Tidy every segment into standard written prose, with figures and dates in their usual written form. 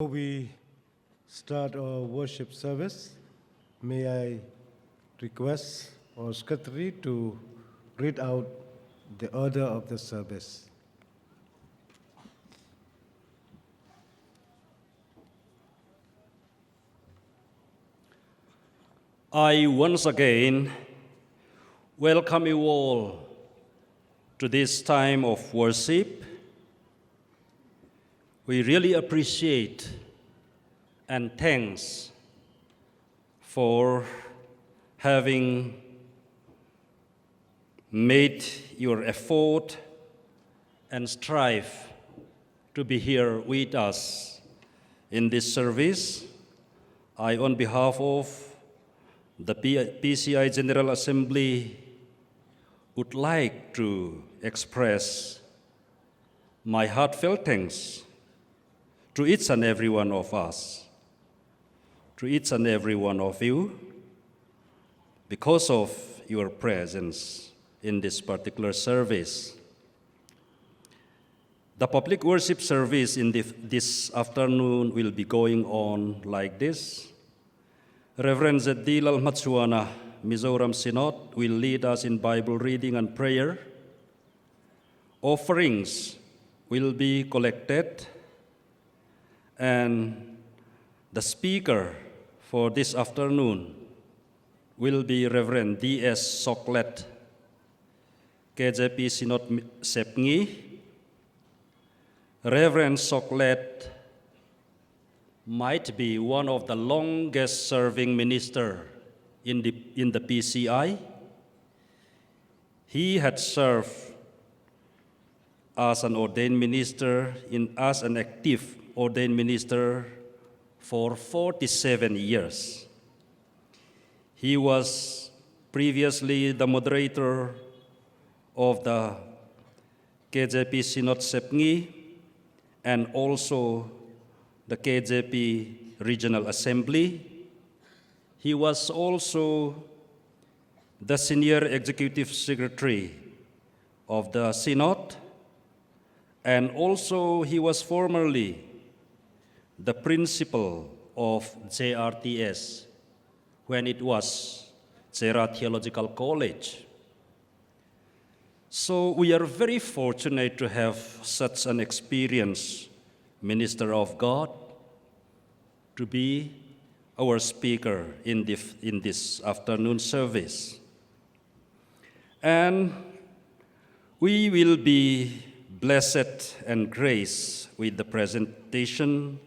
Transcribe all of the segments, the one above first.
Before we start our worship service, may I request our secretary to read out the order of the service. I once again welcome you all to this time of worship. We really appreciate and thanks for having made your effort and strive to be here with us in this service. I, on behalf of the PCI General Assembly, would like to express my heartfelt thanks to each and every one of us, to each and every one of you, because of your presence in this particular service. The public worship service in this afternoon will be going on like this. Reverend Zedilal Matsuana, Mizoram Synod, will lead us in Bible reading and prayer. Offerings will be collected, and the speaker for this afternoon will be Reverend D.S. Soklet, KJP Synod Sepngi. Reverend Soklet might be one of the longest serving minister in the PCI. He had served as an ordained minister, as an active ordained minister for 47 years. He was previously the moderator of the KJP Synod Sepngi and also the KJP Regional Assembly. He was also the Senior Executive Secretary of the Synod, and also he was formerly the principal of JRTS when it was Jera Theological College. So we are very fortunate to have such an experienced minister of God to be our speaker in this afternoon service. And we will be blessed and graced with the presentation,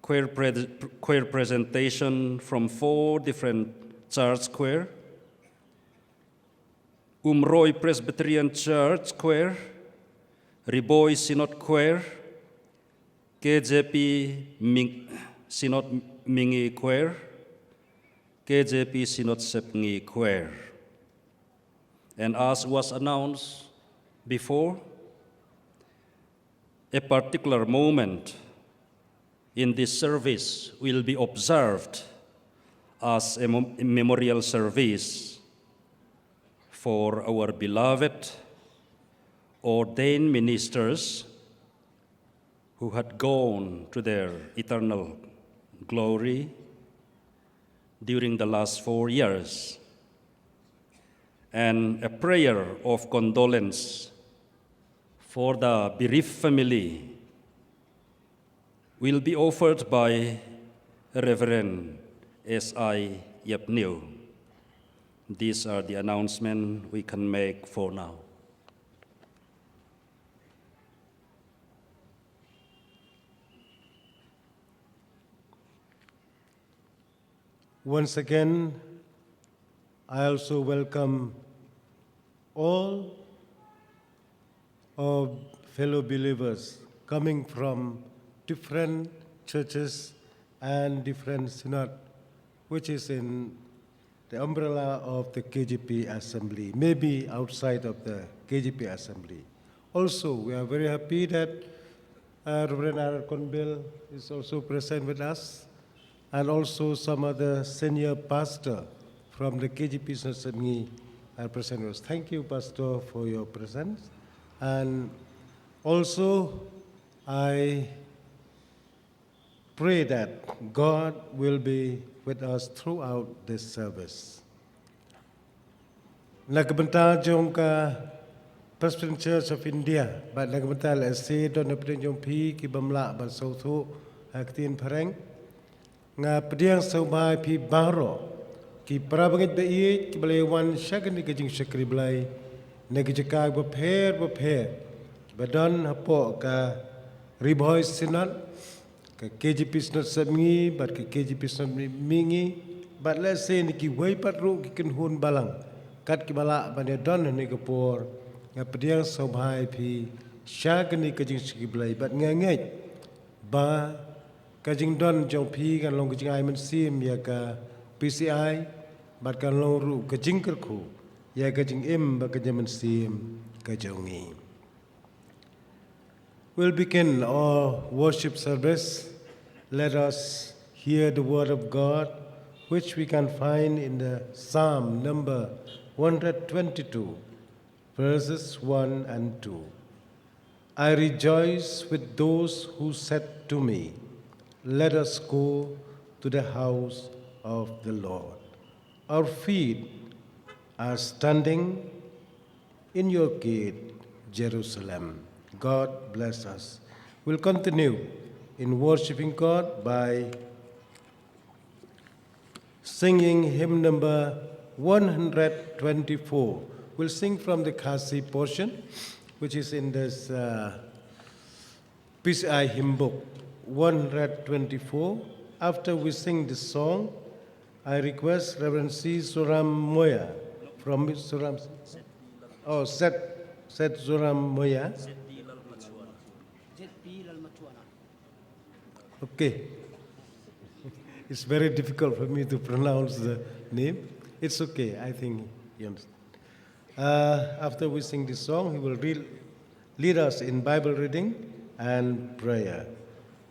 choir presentation from 4 different church choir: Umroi Presbyterian Church Choir, Riboy Synod Choir, KJP Synod Mingi Choir, KJP Synod Sepngi Choir. And as was announced before, a particular moment in this service will be observed as a memorial service for our beloved ordained ministers who had gone to their eternal glory during the last 4 years. And a prayer of condolence for the bereaved family will be offered by Reverend S.I. Yapniu. These are the announcements we can make for now. Once again, I also welcome all of fellow believers coming from different churches and different synod, which is in the umbrella of the KJP Assembly, maybe outside of the KJP Assembly. Also, we are very happy that Reverend Aaron Conbill is also present with us, and also some other senior pastor from the KJP Assembly are present with us. Thank you, Pastor, for your presence. And also, I pray that God will be with us throughout this service. Nagbentar jongka Presbyterian Church of India, but nagbentar lesi don neprin jongpi ki bamla ban sautu aktin pareng nga pediang saubai pi baro ki prabangit bei ki balewan syagani kajing syakri belai negijaka beper badan hapo ka riboy sinat ka KGP sinat sabngi bat ka KGP sinat mingi bat lesi ni ki wai patru ki kenhun balang kat ki bala ban don ni kapor nga pediang saubai pi syagani kajing syakri belai bat ngangai ba kajing don jong pi kan long kajing ai man sim ya ka PCI bat kan long ru kajing kerku ya kajing im ba kajing man sim kajongi. We'll begin our worship service. Let us hear the word of God, which we can find in the Psalm number 122, verses 1 and 2. I rejoice with those who said to me, let us go to the house of the Lord. Our feet are standing in your gate, Jerusalem. God bless us. We'll continue in worshiping God by singing hymn number 124. We'll sing from the Kasi portion, which is in this PCI hymn book, 124. After we sing this song, I request Reverend C. Suram Moya from Suram. Oh, Set Suram Moya. Okay. It's very difficult for me to pronounce the name. It's okay, I think you understand. After we sing this song, he will lead us in Bible reading and prayer.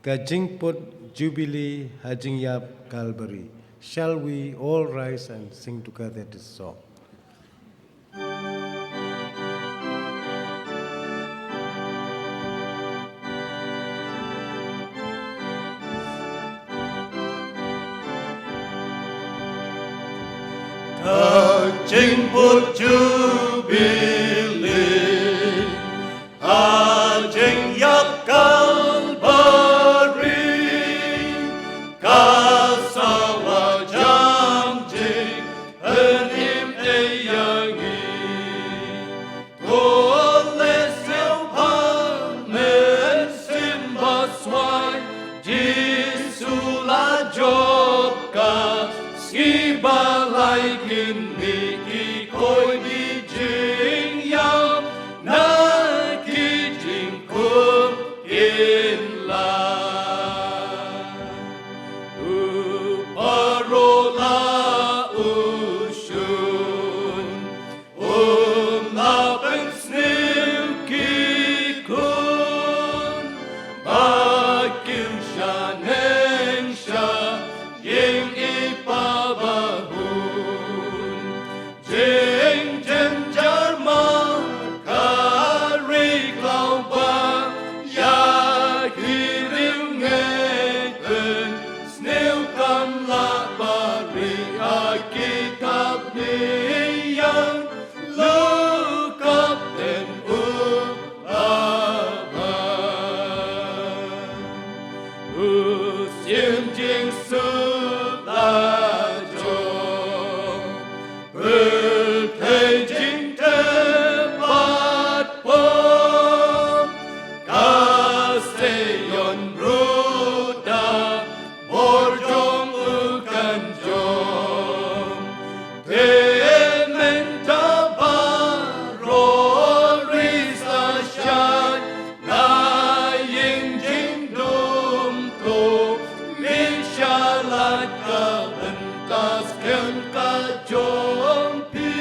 Kajing Put Jubilee Hajing Yap Calvary. Shall we all rise and sing together this song? Kajing Put Jubilee Hajing Yap Calvary Kasawa Jamjing Enim Eyangi Tole Silpamen Simba Swai Jisula Jobka Skiba Laikin Miki Koi Di Jing Yam Na Ki Jing Kum In La Uparola Ushun Lapen Snim Ki Kun Bakil Shaneng Sha Ying Ipabahun Jing Jen Jarma Kari Klauba Ya Hirim Ngeken Snail Kam La Bari Akitab Niyang Look up and Sim Jing Su La Jong Jing Te Pat Pom Kaseyon Ruda Borjong Ukan Jom Tementa Barori Sashan Na Ying Jing Dum To Mishalat Kabentas Kem Kajom Pi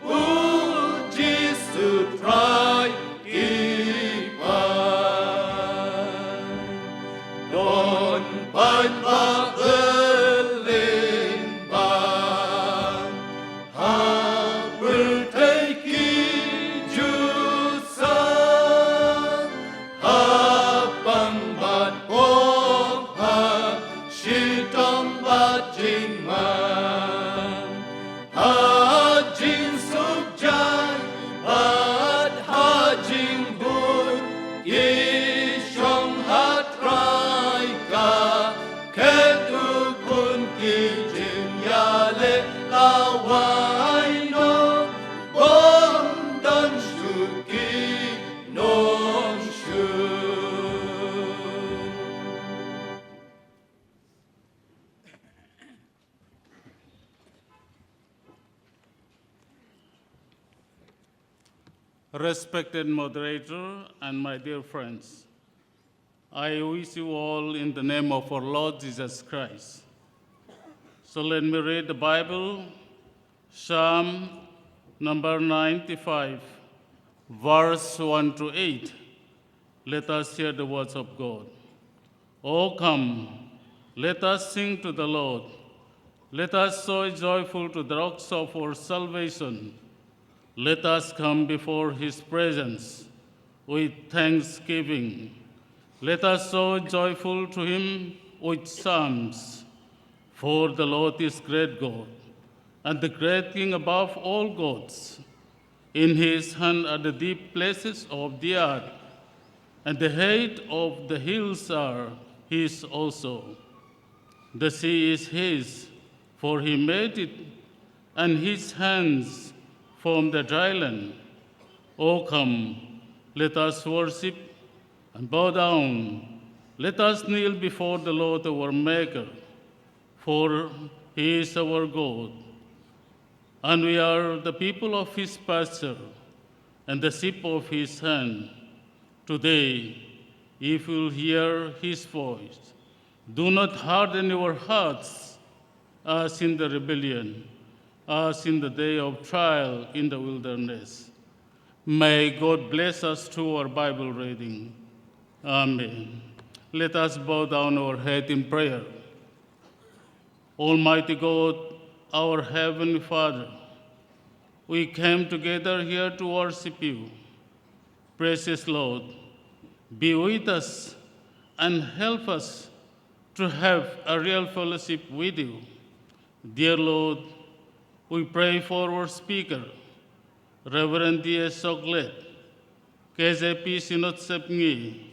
Uji Sutrai Ipan Don Pan Pa Elin Ban Ha Berteki Jusan Ha Pang Bat Pom Ha respected moderator, and my dear friends. I wish you all in the name of our Lord Jesus Christ. So let me read the Bible, Psalm number 95, verse 1 to 8. Let us hear the words of God. Oh, come, let us sing to the Lord. Let us show joyful to the rocks of our salvation. Let us come before his presence with thanksgiving. Let us show joyful to him with psalms. For the Lord is great God, and the great King above all gods. In his hand are the deep places of the earth, and the height of the hills are his also. The sea is his, for he made it, and his hands formed the dry land. O come, let us worship and bow down. Let us kneel before the Lord our Maker, for he is our God, and we are the people of his pasture and the sheep of his hand. Today, if you will hear his voice, do not harden your hearts as in the rebellion, as in the day of trial in the wilderness. May God bless us through our Bible reading. Amen. Let us bow down our head in prayer. Almighty God, our Heavenly Father, we came together here to worship you. Precious Lord, be with us and help us to have a real fellowship with you. Dear Lord, we pray for our speaker, Reverend D.S. Soglet, KJP Sinod Sepngi.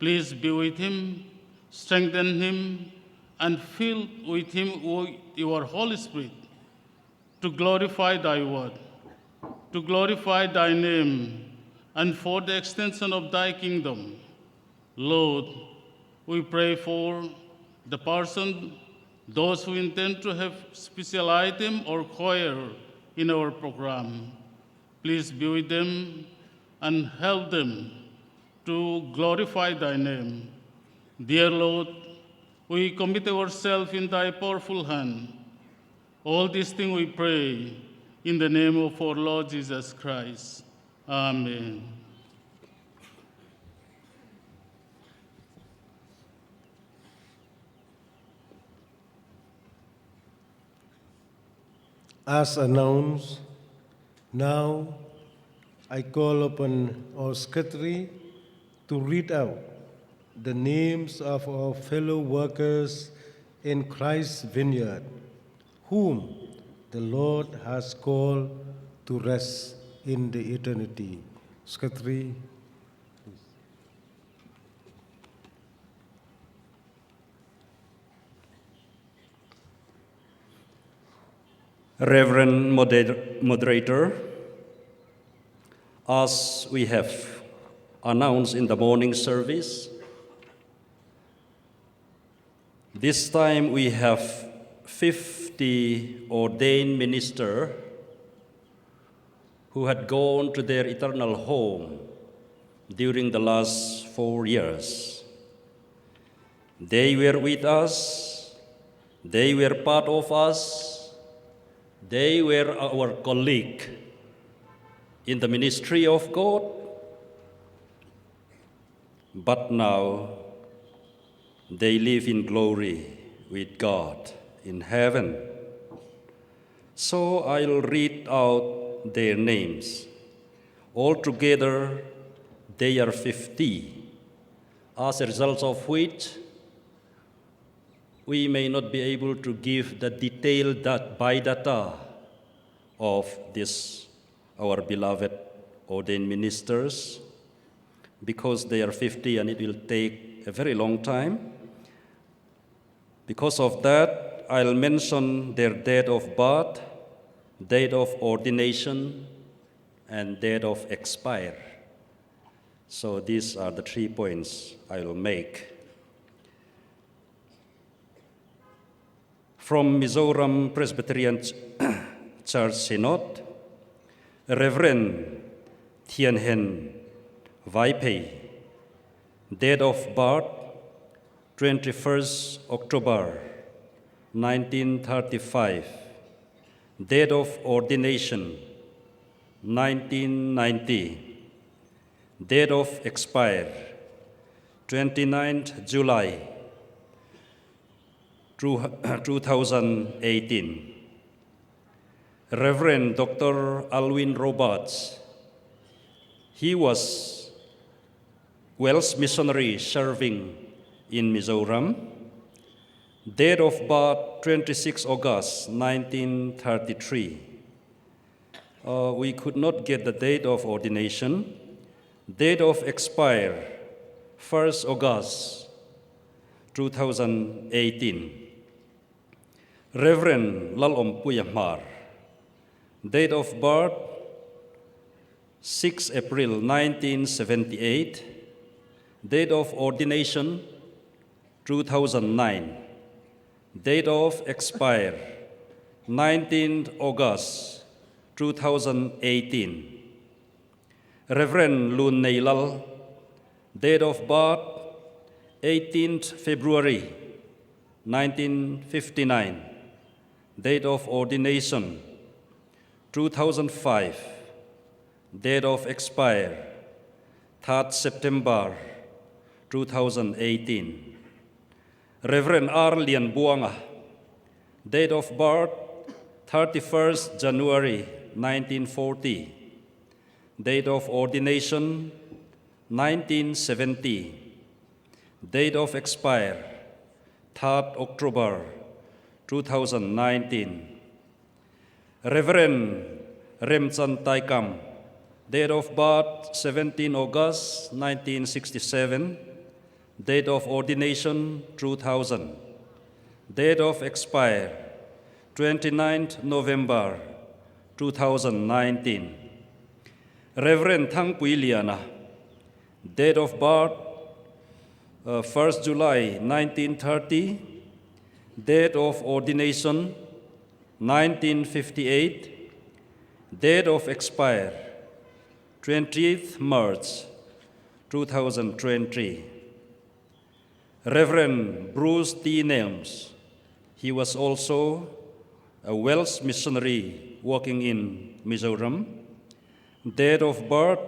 Please be with him, strengthen him, and fill with him with your Holy Spirit to glorify thy word, to glorify thy name, and for the extension of thy kingdom. Lord, we pray for the person, those who intend to have special item or choir in our program. Please be with them and help them to glorify thy name. Dear Lord, we commit ourselves in thy powerful hand. All these things we pray in the name of our Lord Jesus Christ. Amen. As announced, now I call upon our secretary to read out the names of our fellow workers in Christ's vineyard, whom the Lord has called to rest in the eternity. Secretary. Reverend Moderator, as we have announced in the morning service, this time we have 50 ordained ministers who had gone to their eternal home during the last 4 years. They were with us, they were part of us, they were our colleague in the ministry of God, but now they live in glory with God in heaven. So I'll read out their names. Altogether, they are 50, as a result of which we may not be able to give the detailed biodata of this, our beloved ordained ministers, because they are 50 and it will take a very long time. Because of that, I'll mention their date of birth, date of ordination, and date of expire. So these are the 3 points I will make. From Mizoram Presbyterian Church Synod, Reverend Thiên Hen Vaipei. Date of birth 21st October 1935. Date of ordination 1990. Date of expire 29th July 2018. Reverend Dr. Alwin Roberts. He was Welsh missionary serving in Mizoram. Date of birth 26 August 1933. We could not get the date of ordination. Date of expire 1st August 2018. Reverend Lalom Puyamar. Date of birth 6 April 1978. Date of ordination 2009. Date of expire 19th August 2018. Reverend Lun Neilal. Date of birth 18th February 1959. Date of ordination 2005. Date of expire 3rd September 2018. Reverend R. Lian Buanga. Date of birth 31st January 1940. Date of ordination 1970. Date of expire 3rd October 2019. Reverend Remchan Taikam. Date of birth 17 August 1967. Date of ordination 2000. Date of expire 29th November 2019. Reverend Thang Pui Liana. Date of birth 1st July 1930. Date of ordination 1958. Date of expire 20th March 2020. Reverend Bruce T. Nelms. He was also a Welsh missionary working in Mizoram. Date of birth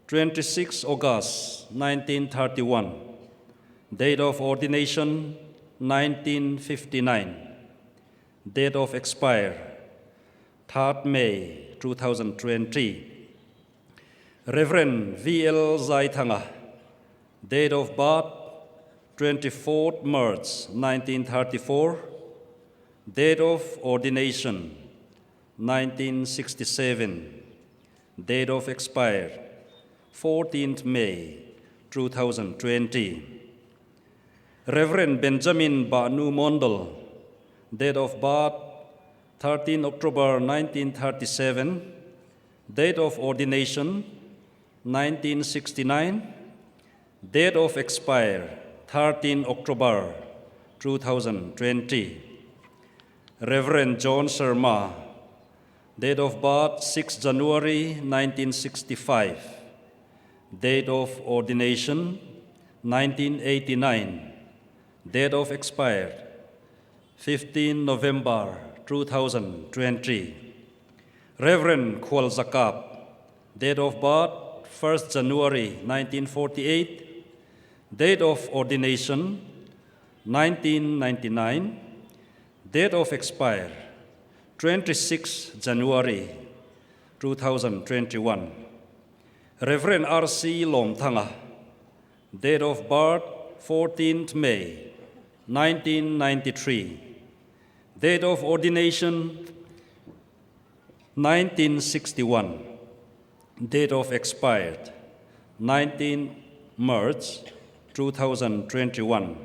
26 August 1931. Date of ordination 1959. Date of expire 3rd May 2020. Reverend V.L. Zaithanga. Date of birth 24th March 1934. Date of ordination 1967. Date of expire 14th May 2020. Reverend Benjamin Banu Mondal. Date of birth 13 October 1937. Date of ordination 1969. Date of expire 13 October 2020. Reverend John Sharma. Date of birth 6 January 1965. Date of ordination 1989. Date of expire 15 November 2020. Reverend Khwal Zakab. Date of birth 1st January 1948. Date of ordination 1999. Date of expire 26 January 2021. Reverend R.C. Lomthanga. Date of birth 14th May 1993. Date of ordination 1961. Date of expired 19 March 2021.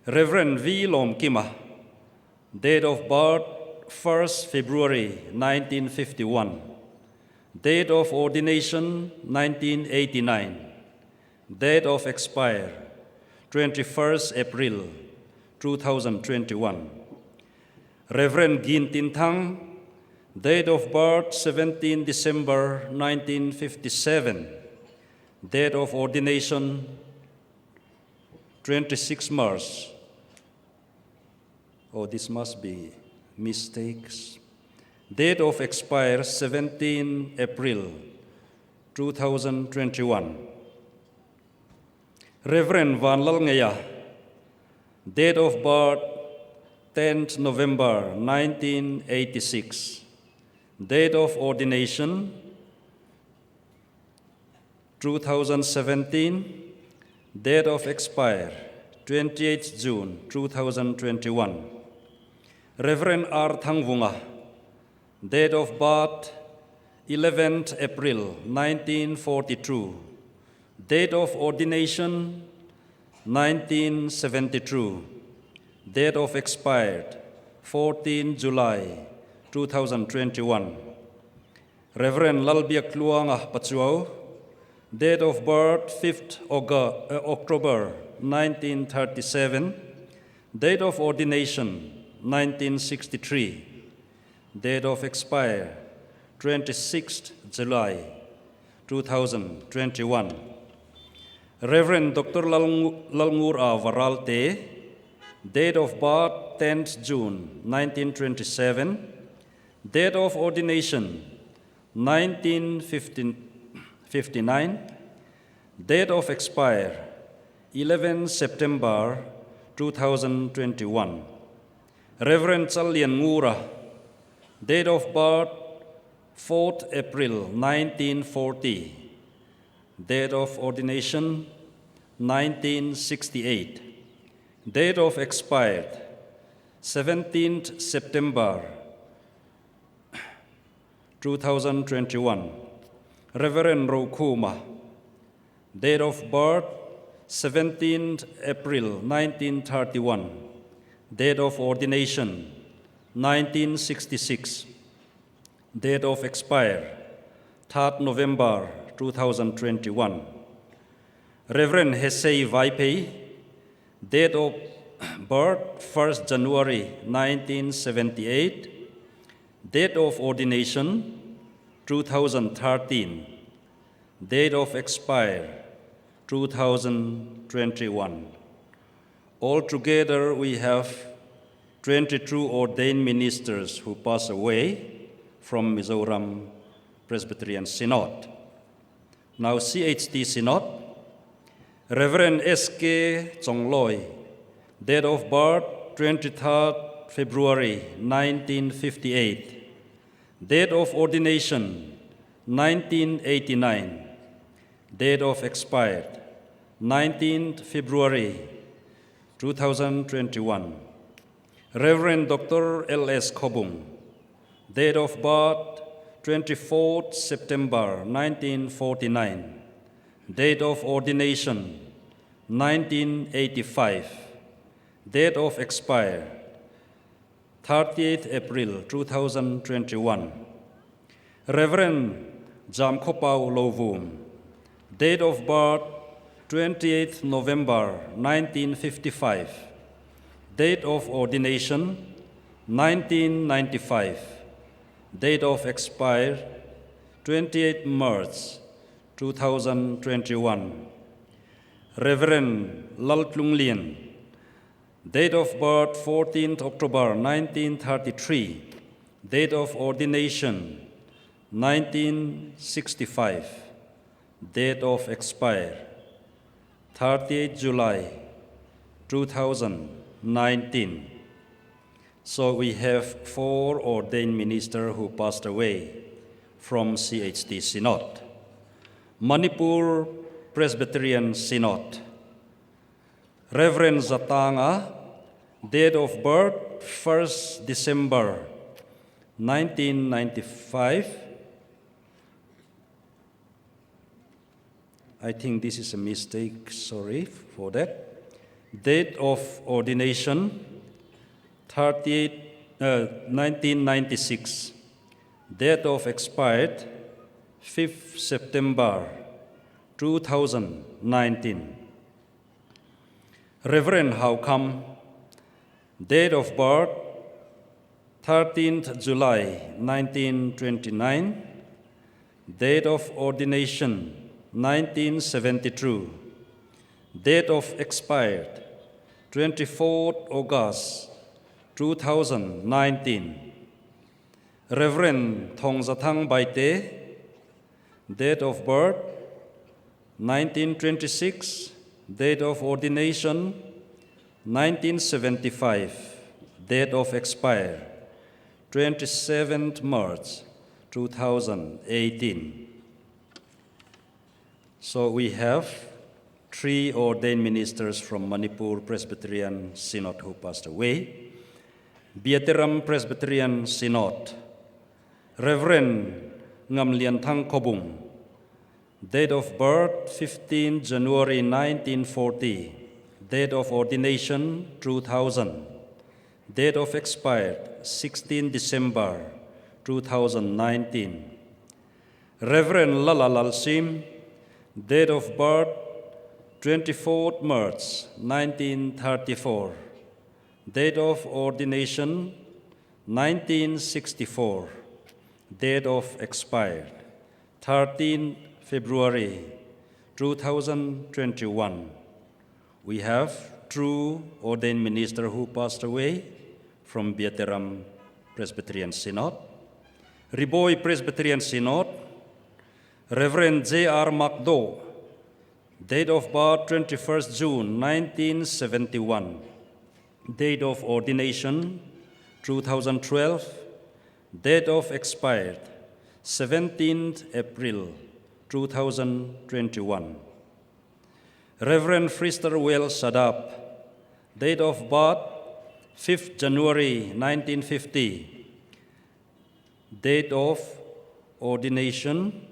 Reverend V. Lom Kima. Date of birth 1st February 1951. Date of ordination 1989. Date of expire 21st April 2021. Reverend Gin Tin Thang. Date of birth 17 December 1957. Date of ordination 26 March. Oh, this must be mistakes. Date of expire 17 April 2021. Reverend Van Lalngaya. Date of birth 10th November 1986. Date of ordination 2017. Date of expire 28th June 2021. Reverend R. Thangvunga. Date of birth 11th April 1942. Date of ordination 1972. Date of expired 14 July 2021. Reverend Lalbiak Luanga Pachuao. Date of birth 5th October 1937. Date of ordination 1963. Date of expire 26th July 2021. Reverend Dr. Lalngur Varalte. Date of birth 10th June 1927. Date of ordination 1959. Date of expire 11 September 2021. Reverend Challian Ngura. Date of birth 4th April 1940. Date of ordination 1968. Date of expired 17th September 2021. Reverend Rokuma. Date of birth 17th April 1931. Date of ordination 1966. Date of expire 3rd November 2021. Reverend Hesei Vaipei. Date of birth 1st January 1978. Date of ordination 2013. Date of expire 2021. Altogether, we have 22 ordained ministers who pass away from Mizoram Presbyterian Synod. Now, CHT Synod. Reverend S.K. Chongloi. Date of birth 23rd February 1958. Date of ordination 1989. Date of expired 19th February 2021. Reverend Dr. L.S. Kobung. Date of birth 24th September 1949. Date of ordination 1985. Date of expire 30th April 2021. Reverend Jamkhopau Lovum. Date of birth 28th November 1955. Date of ordination 1995. Date of expire 28 March 2021. Reverend Laltlung Lien. Date of birth 14th October 1933. Date of ordination 1965. Date of expire 30th July 2019. So we have 4 ordained ministers who passed away from CHT Synod. Manipur Presbyterian Synod. Reverend Zatanga. Date of birth 1st December 1995. I think this is a mistake, sorry for that. Date of ordination 1996. Date of expired 5th September 2019. Reverend How Come. Date of birth 13th July 1929, date of ordination 1972, date of expired 24th August 2019. Reverend Thongzathang Baite, date of birth 1926, date of ordination 1975, date of expire 27th March 2018. So we have 3 ordained ministers from Manipur Presbyterian Synod who passed away. Biennial Presbyterian Synod, Reverend Ngamlian Thang Kobung, date of birth 15 January 1940, date of ordination 2000, date of expired 16 December 2019. Reverend Lala Lalsim, date of birth 24 March 1934, date of ordination 1964, date of expired 13 February 2021. We have 2 ordained ministers who passed away from Biennial Presbyterian Synod. Riboy Presbyterian Synod, Reverend J.R. Macdo, date of birth 21st June 1971, date of ordination 2012, date of expired 17th April 2021. Reverend Frister Well Sadap, date of birth 5th January 1950, date of ordination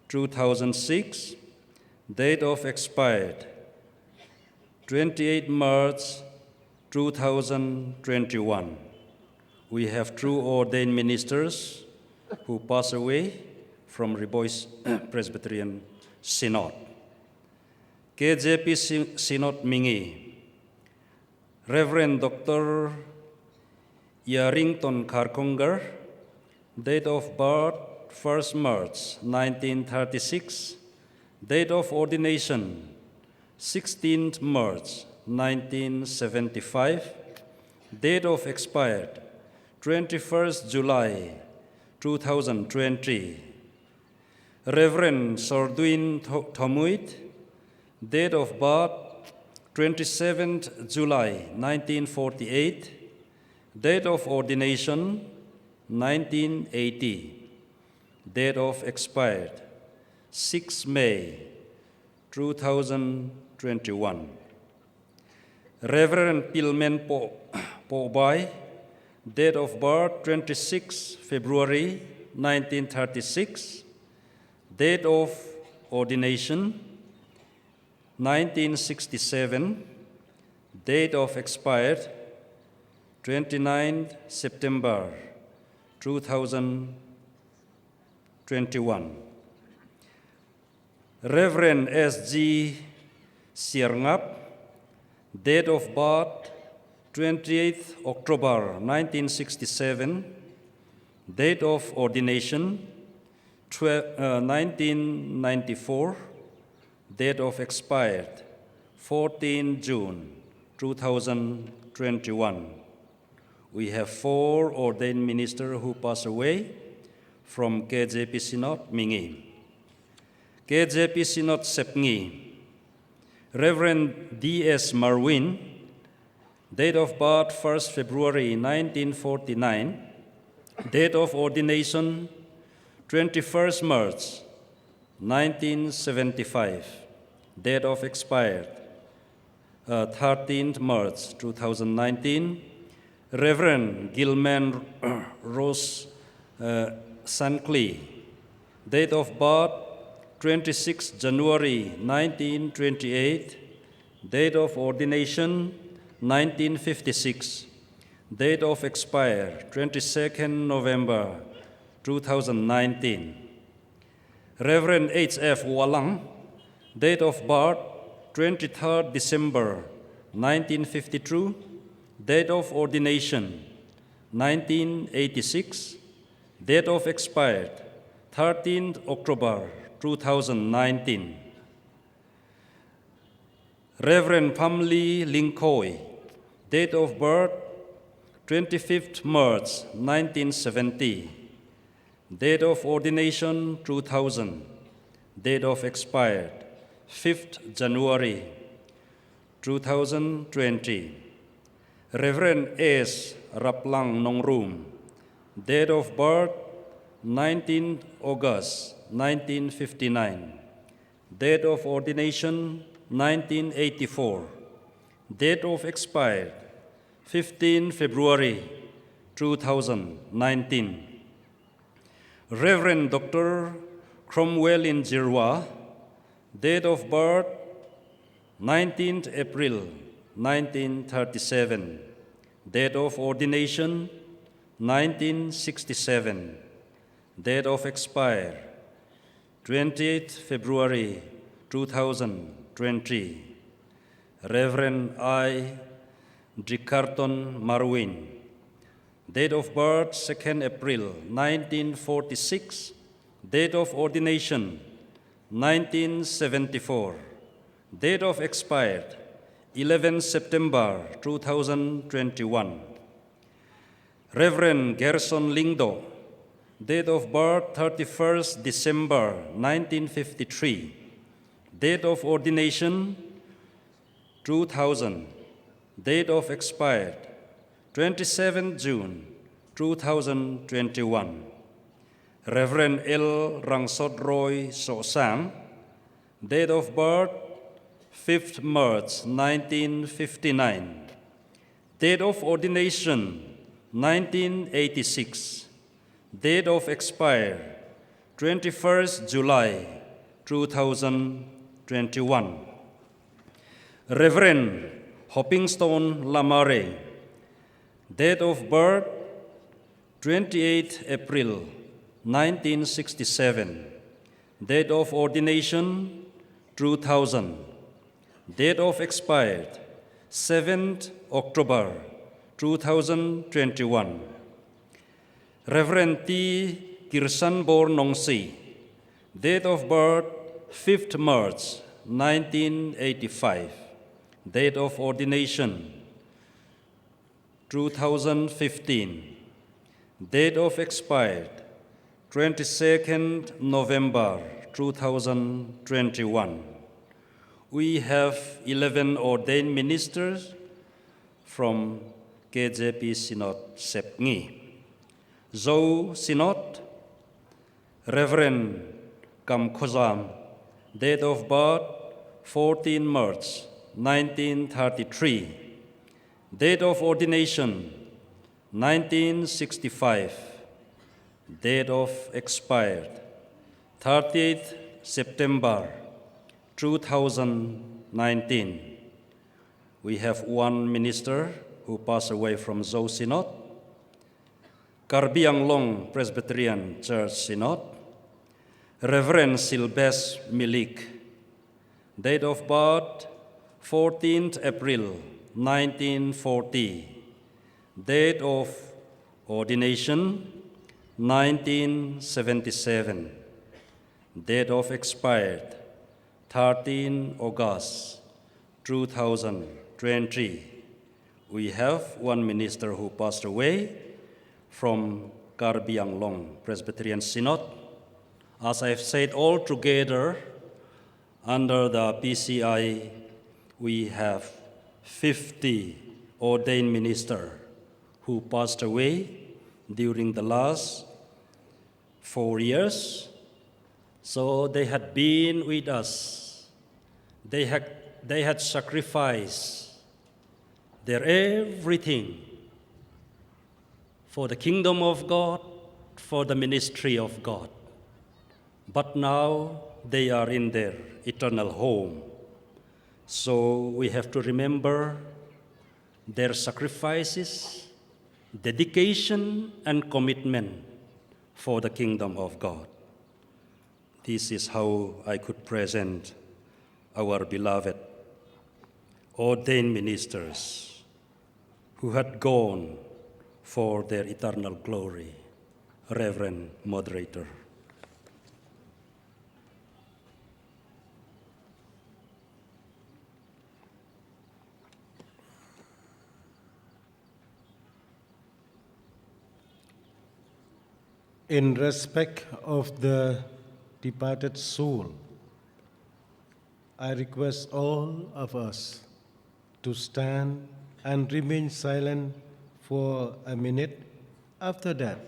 2006, date of expired 28 March 2021. We have 2 ordained ministers who pass away from Riboy Presbyterian Synod. KJP Synod Mingi, Reverend Dr. Yarington Karkonger, date of birth 1st March 1936, date of ordination 16th March 1975, date of expired 21st July 2020. Reverend Sordwin Thomuit, date of birth 27th July 1948, date of ordination 1980, date of expired 6 May 2021. Reverend Pilmen Pobai, date of birth 26 February 1936, date of ordination 1967, date of expired 29 September 2021. Reverend S.G. Sierngap, date of birth 28th October 1967, date of ordination 1994, date of expired 14 June 2021. We have 4 ordained ministers who pass away from KJP Synod Mingi. KJP Synod Sepngi, Reverend D.S. Marwin, date of birth 1st February 1949, date of ordination 21st March 1975, date of expired 13th March 2019. Reverend Gilman Rose Sankli, date of birth 26 January 1928, date of ordination 1956, date of expire 22nd November 2019. Reverend H.F. Walang, date of birth 23rd December 1952, date of ordination 1986. Date of expired 13th October 2019. Reverend Pamli Linkoy, date of birth 25th March 1970. Date of ordination 2000. Date of expired 5th January 2020. Reverend S. Raplang Nongrum, date of birth 19th August 1959. Date of ordination 1984. Date of expired 15 February 2019. Reverend Dr. Cromwell in Jirwa, date of birth 19th April 1937. Date of ordination 1967. Date of expire 28th February 2020. Reverend I. Dricarton Marwin, date of birth 2nd April 1946. Date of ordination 1974. Date of expired 11 September 2021. Reverend Gerson Lingdo, date of birth 31st December 1953. Date of ordination 2000. Date of expired 27 June 2021. Reverend L. Rangsodroy Sosang, date of birth 5th March 1959. Date of ordination 1986. Date of expire 21st July 2021. Reverend Hoppingstone Lamare, date of birth 28 April 1967. Date of ordination 2000. Date of expired 7th October 2021. Reverend T. Kirsanbor Nongsi, date of birth 5th March 1985. Date of ordination 2015. Date of expired 22nd November 2021. We have 11 ordained ministers from KJP Synod Sepngi. Zo Synod, Reverend Kam Khozam, date of birth 14 March 1933. Date of ordination 1965. Date of expired 30th September 2019. We have one minister who passed away from Zo Synod. Karbiang Long Presbyterian Church Synod. Reverend Silbes Milik, date of birth 14th April 1940. Date of ordination 1977. Date of expired 13 August 2020. We have one minister who passed away from Karbiang Long Presbyterian Synod. As I've said, all together under the PCI, we have 50 ordained ministers who passed away during the last 4 years. So they had been with us. They had sacrificed their everything for the kingdom of God, for the ministry of God. But now they are in their eternal home. So we have to remember their sacrifices, dedication, and commitment for the kingdom of God. This is how I could present our beloved ordained ministers who had gone for their eternal glory. Reverend Moderator. In respect of the departed soul, I request all of us to stand and remain silent for a minute. After that,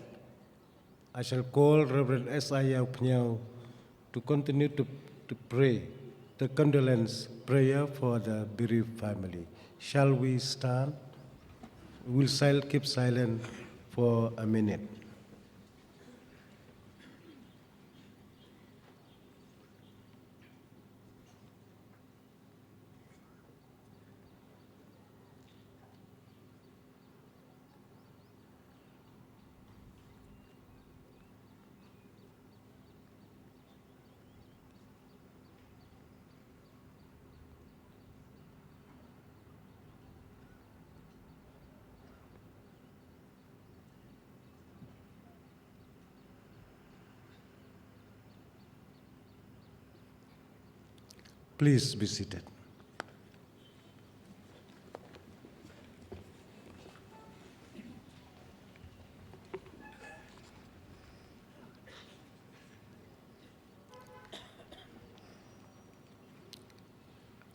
I shall call Reverend S.I.L. Pnyao to continue to pray the condolence prayer for the bereaved family. Shall we stand? We'll keep silent for a minute. Please be seated.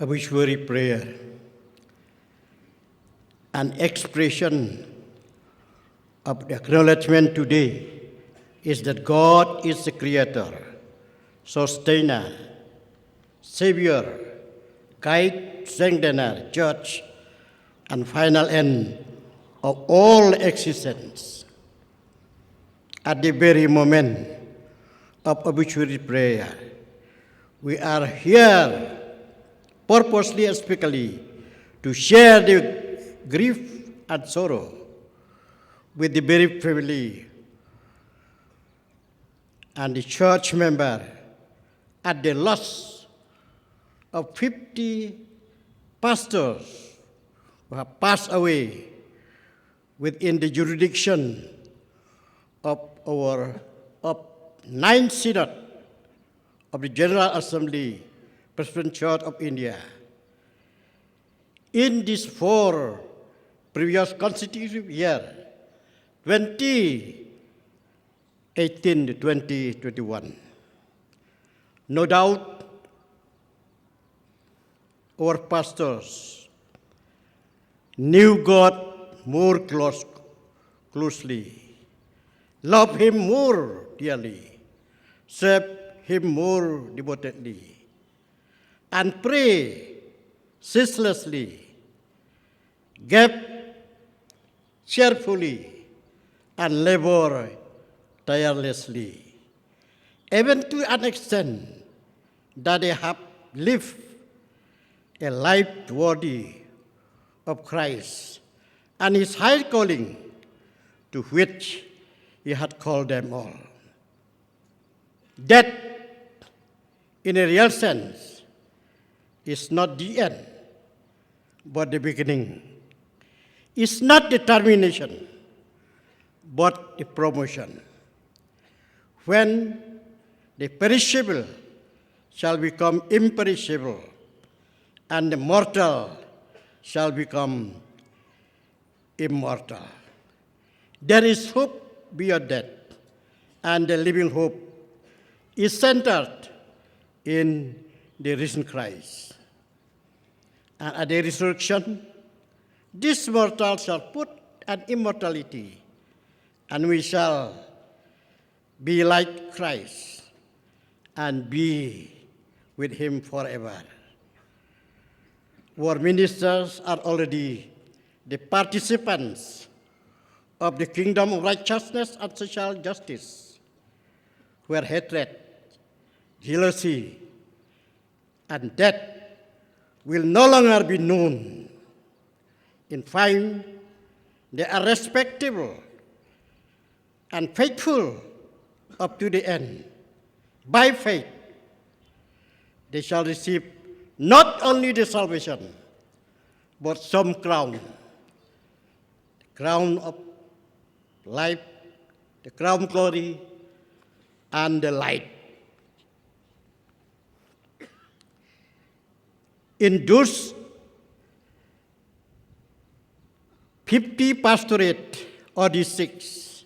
Obituary prayer, an expression of acknowledgement today is that God is the creator, sustainer, savior, guide, strengthener, judge, and final end of all existence. At the very moment of obituary prayer, we are here purposely and specifically to share the grief and sorrow with the bereaved family and the church member at the loss of 50 pastors who have passed away within the jurisdiction of our 9th Synod of the General Assembly, Presbyterian Church of India. In this 4 previous consecutive year, 2018 to 2021, no doubt our pastors knew God more closely, loved Him more dearly, served Him more devotedly, and pray ceaselessly, gave cheerfully, and labor tirelessly, even to an extent that they have lived a life worthy of Christ and His high calling to which He had called them all. That, in a real sense, is not the end, but the beginning. It's not the termination, but the promotion. When the perishable shall become imperishable, and the mortal shall become immortal. There is hope beyond death, and the living hope is centered in the risen Christ. And at the resurrection, this mortal shall put an immortality, and we shall be like Christ and be with Him forever. Our ministers are already the participants of the kingdom of righteousness and social justice, where hatred, jealousy, and death will no longer be known. In fact, they are respectable and faithful up to the end. By faith, they shall receive not only the salvation, but some crown, the crown of life, the crown glory, and the light. In those 50 pastorate or districts,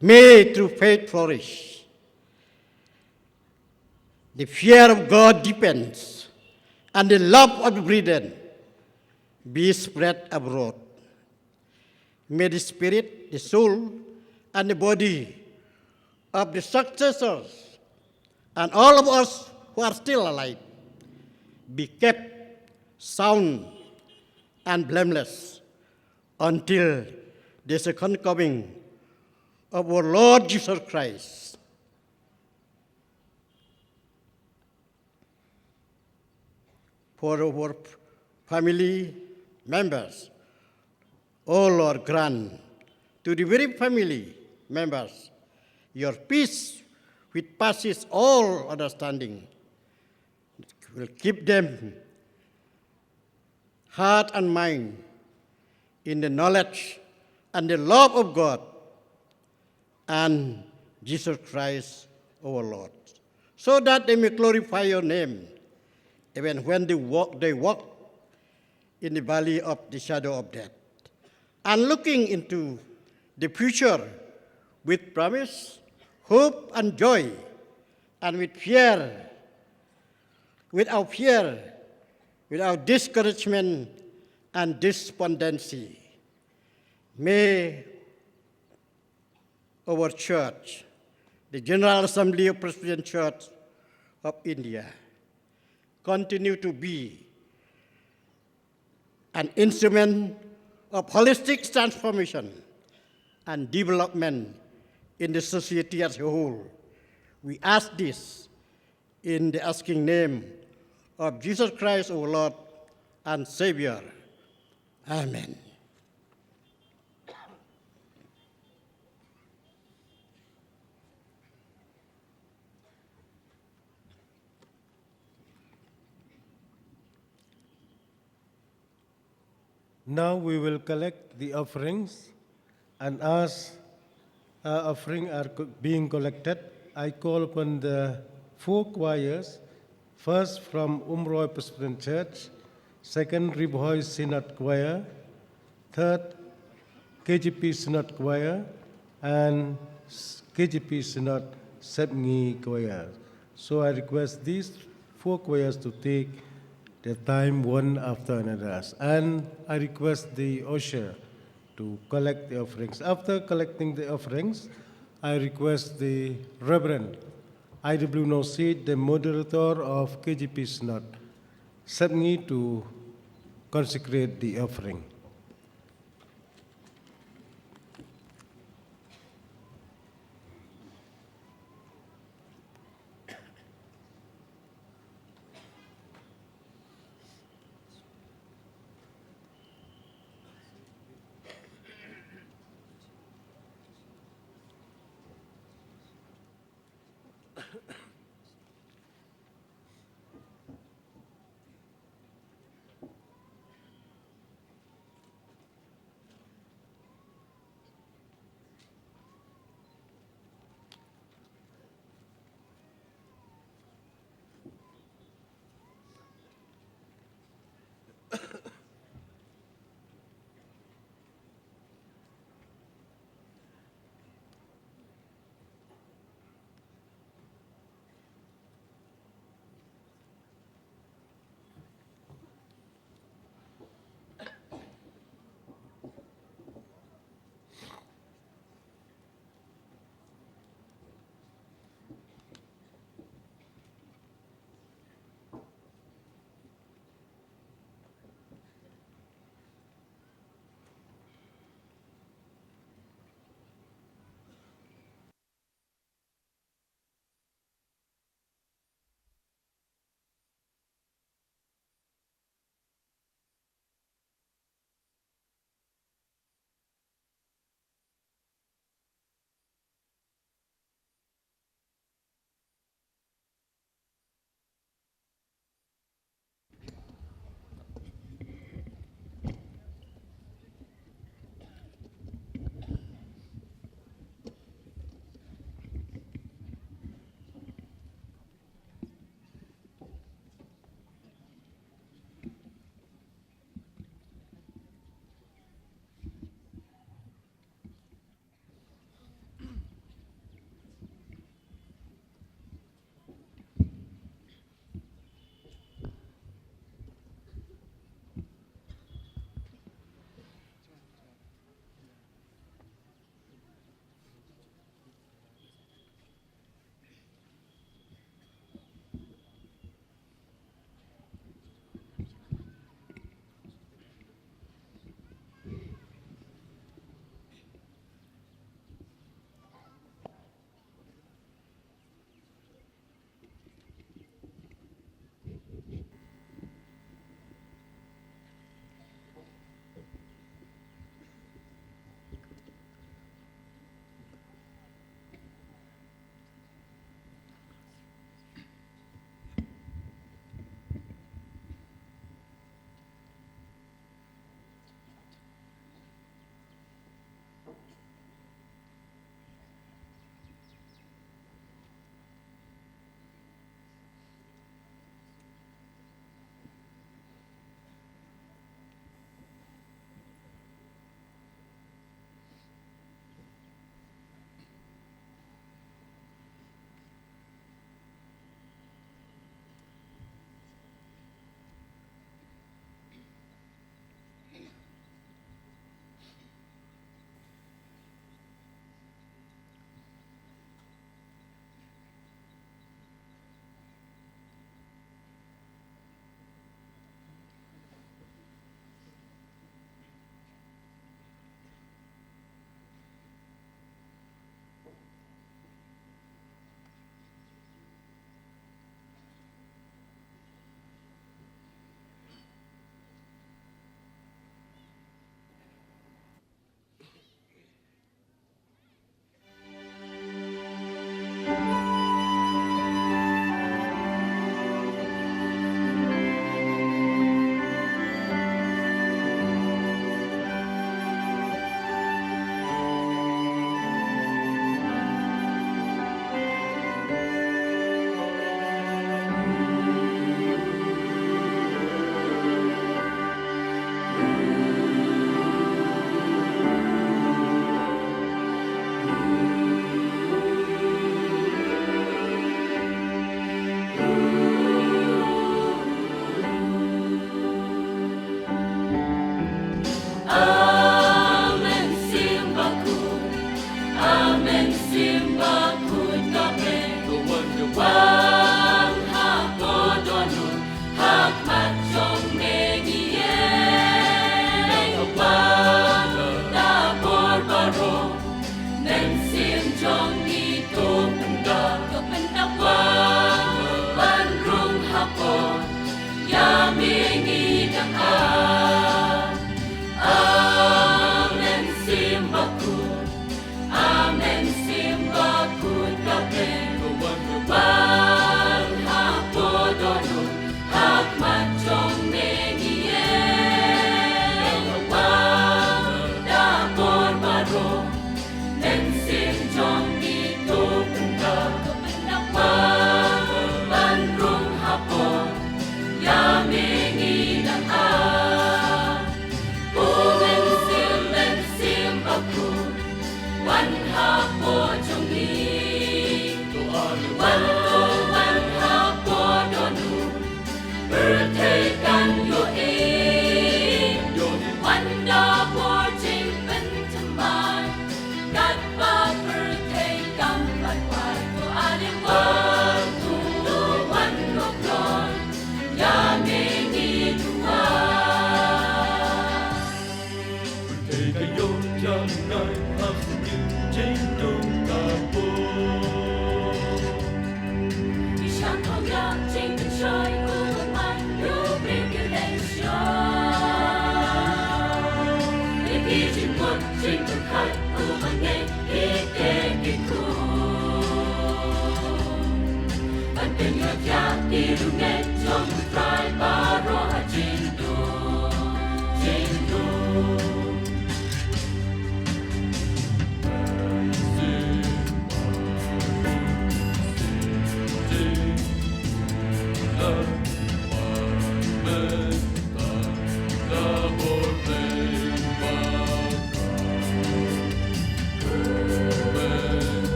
may through faith flourish. The fear of God deepens, and the love of the brethren be spread abroad. May the spirit, the soul, and the body of the successors and all of us who are still alive be kept sound and blameless until the second coming of our Lord Jesus Christ. For our family members, O Lord, grant to the very family members your peace which passes all understanding, will keep them heart and mind in the knowledge and the love of God and Jesus Christ our Lord, so that they may glorify your name even when they walk in the valley of the shadow of death, and looking into the future with promise, hope, and joy, and without fear, without discouragement and despondency. May our church, the General Assembly of Presbyterian Church of India, continue to be an instrument of holistic transformation and development in the society as a whole. We ask this in the asking name of Jesus Christ, our Lord and Savior. Amen. Now we will collect the offerings, and as offerings are being collected, I call upon the 4 choirs, first from Umroi Presbyterian Church, second Umroi Synod Choir, third KGP Synod Choir, and KGP Synod Sepngi Choir. So I request these 4 choirs to take their time one after another. And I request the usher to collect the offerings. After collecting the offerings, I request the Reverend I.W. Nosid, the moderator of KGP Synod, Sepngi, to consecrate the offering. cho ngài hấp những trên đông ta vô. Vì sáng thâu nhạc trên đất trời của một mai lúc bên kia lên trời. Vì trên một trên thực khách của một ngày ít kê kinh khủng. Bạn tình ngược cha đi đúng nghe trong một trái ba rô hạ trên đô. Trên đô.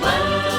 One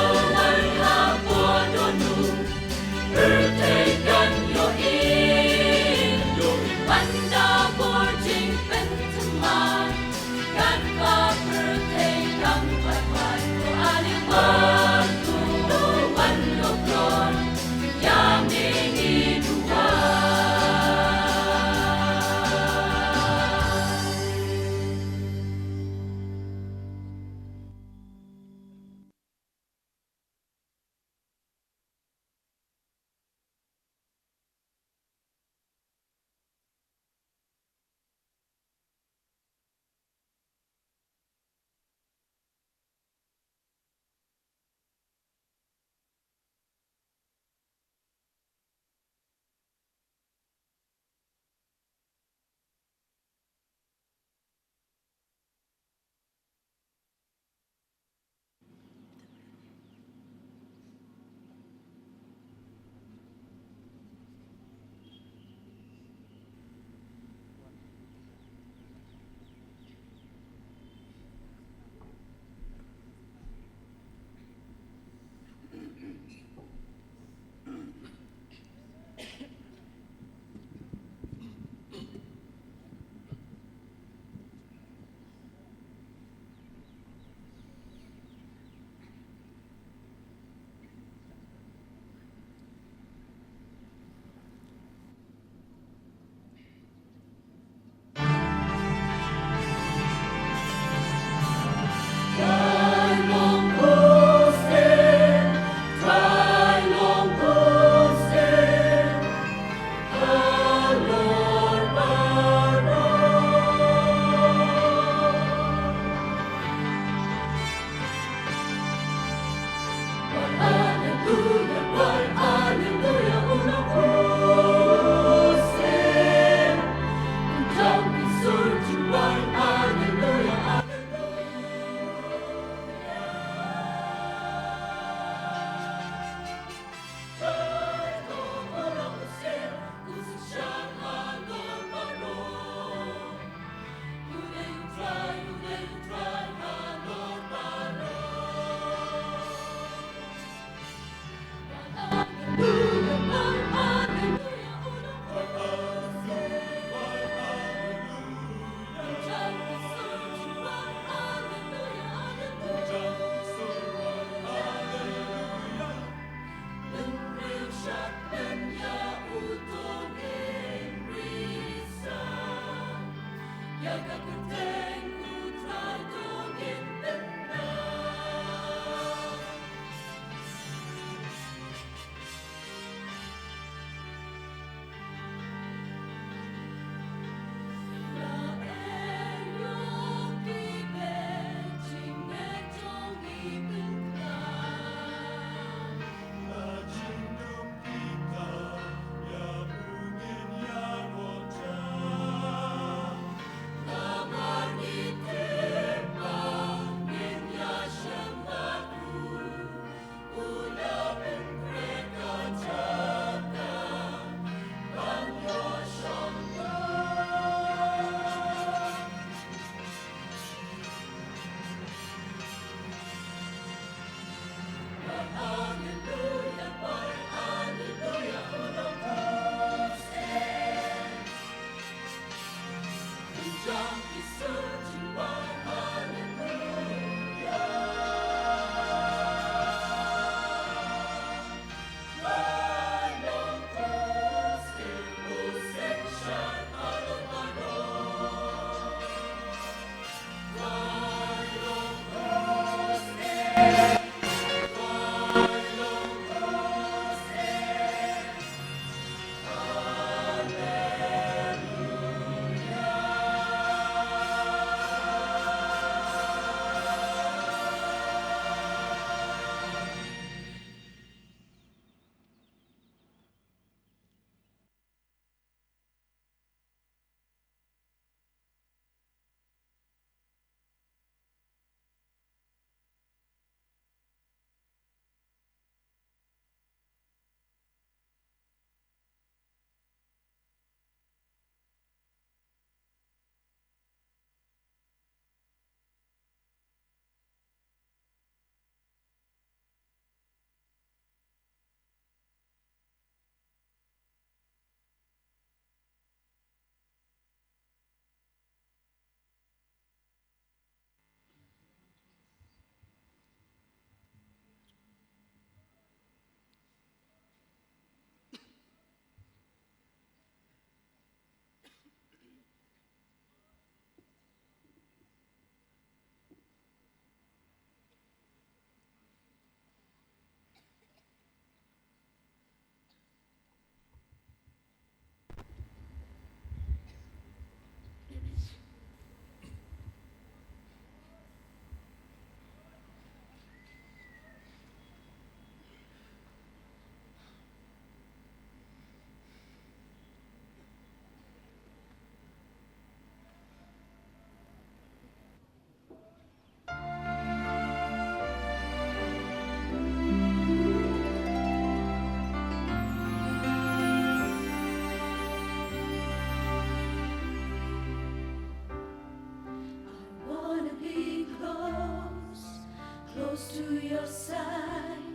close to your side.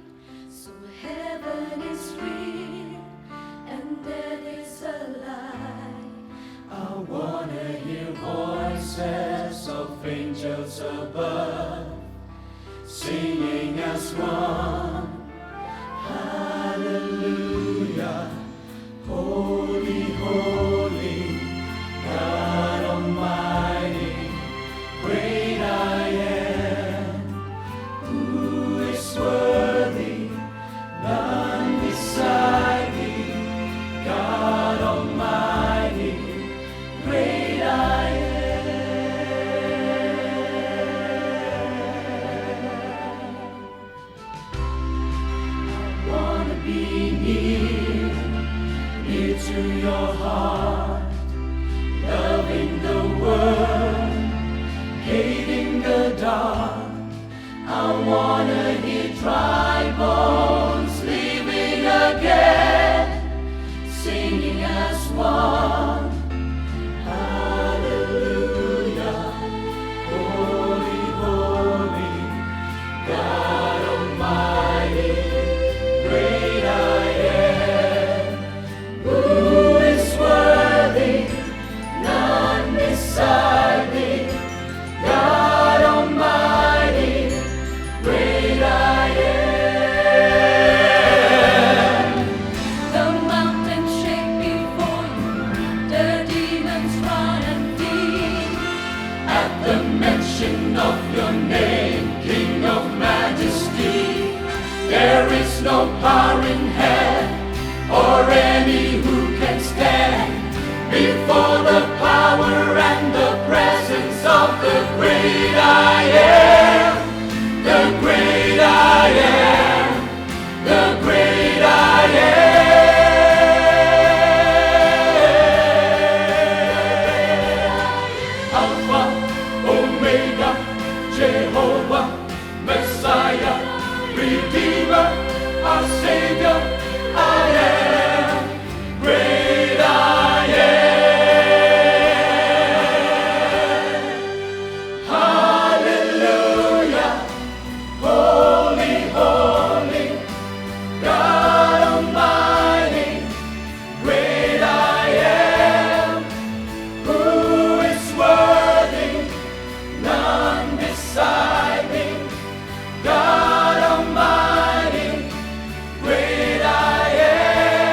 So heaven is real and death is a lie. I wanna hear voices of angels above, singing as one. Hallelujah, holy, holy, God Almighty, great I am. Who is worthy? None beside thee, God Almighty, great I wanna be near to your heart, loving the world, hating the dark. I wanna hear dry bones living again, singing as one. Hallelujah, holy, holy, God Almighty, great I am. Who is worthy? None beside thee, God Almighty, great I am. The mountains shake before you, the demons run and flee. At the mention of your name, King of Majesty, there is no power in hell or any who can stand before the power and the presence of the great I am, the great I am, the great I am. Alpha, Omega, Jehovah, Messiah, Redeemer, our Savior, I am, great I am. Hallelujah, holy, holy, God Almighty, great I am. Who is worthy? None beside me, God Almighty, great I am.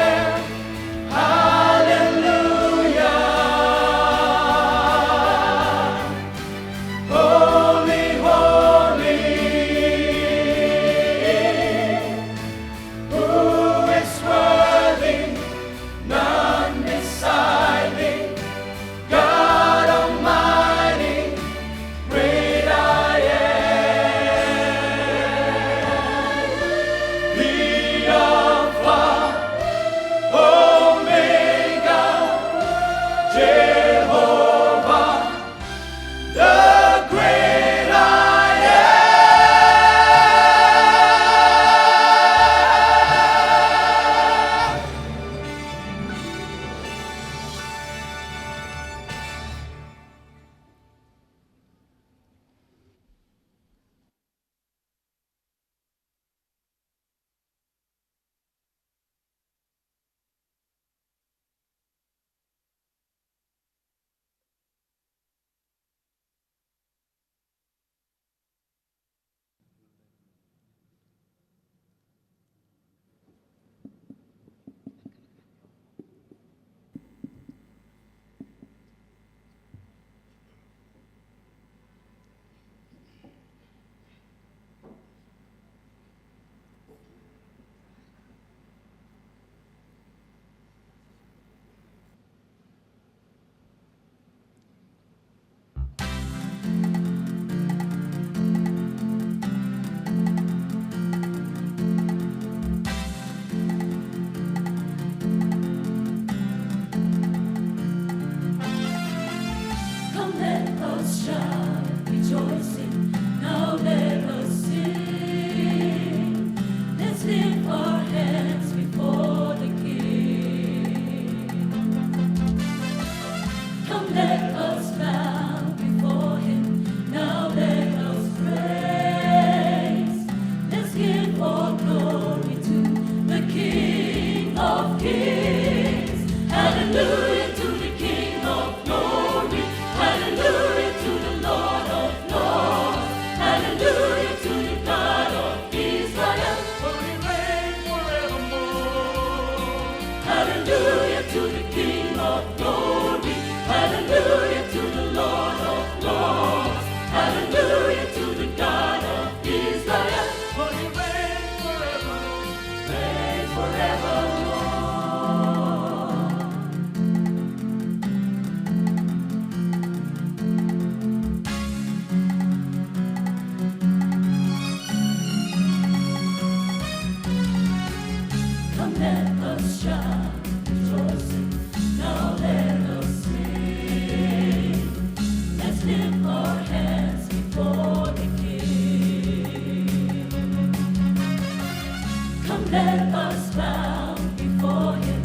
Let us bow before him.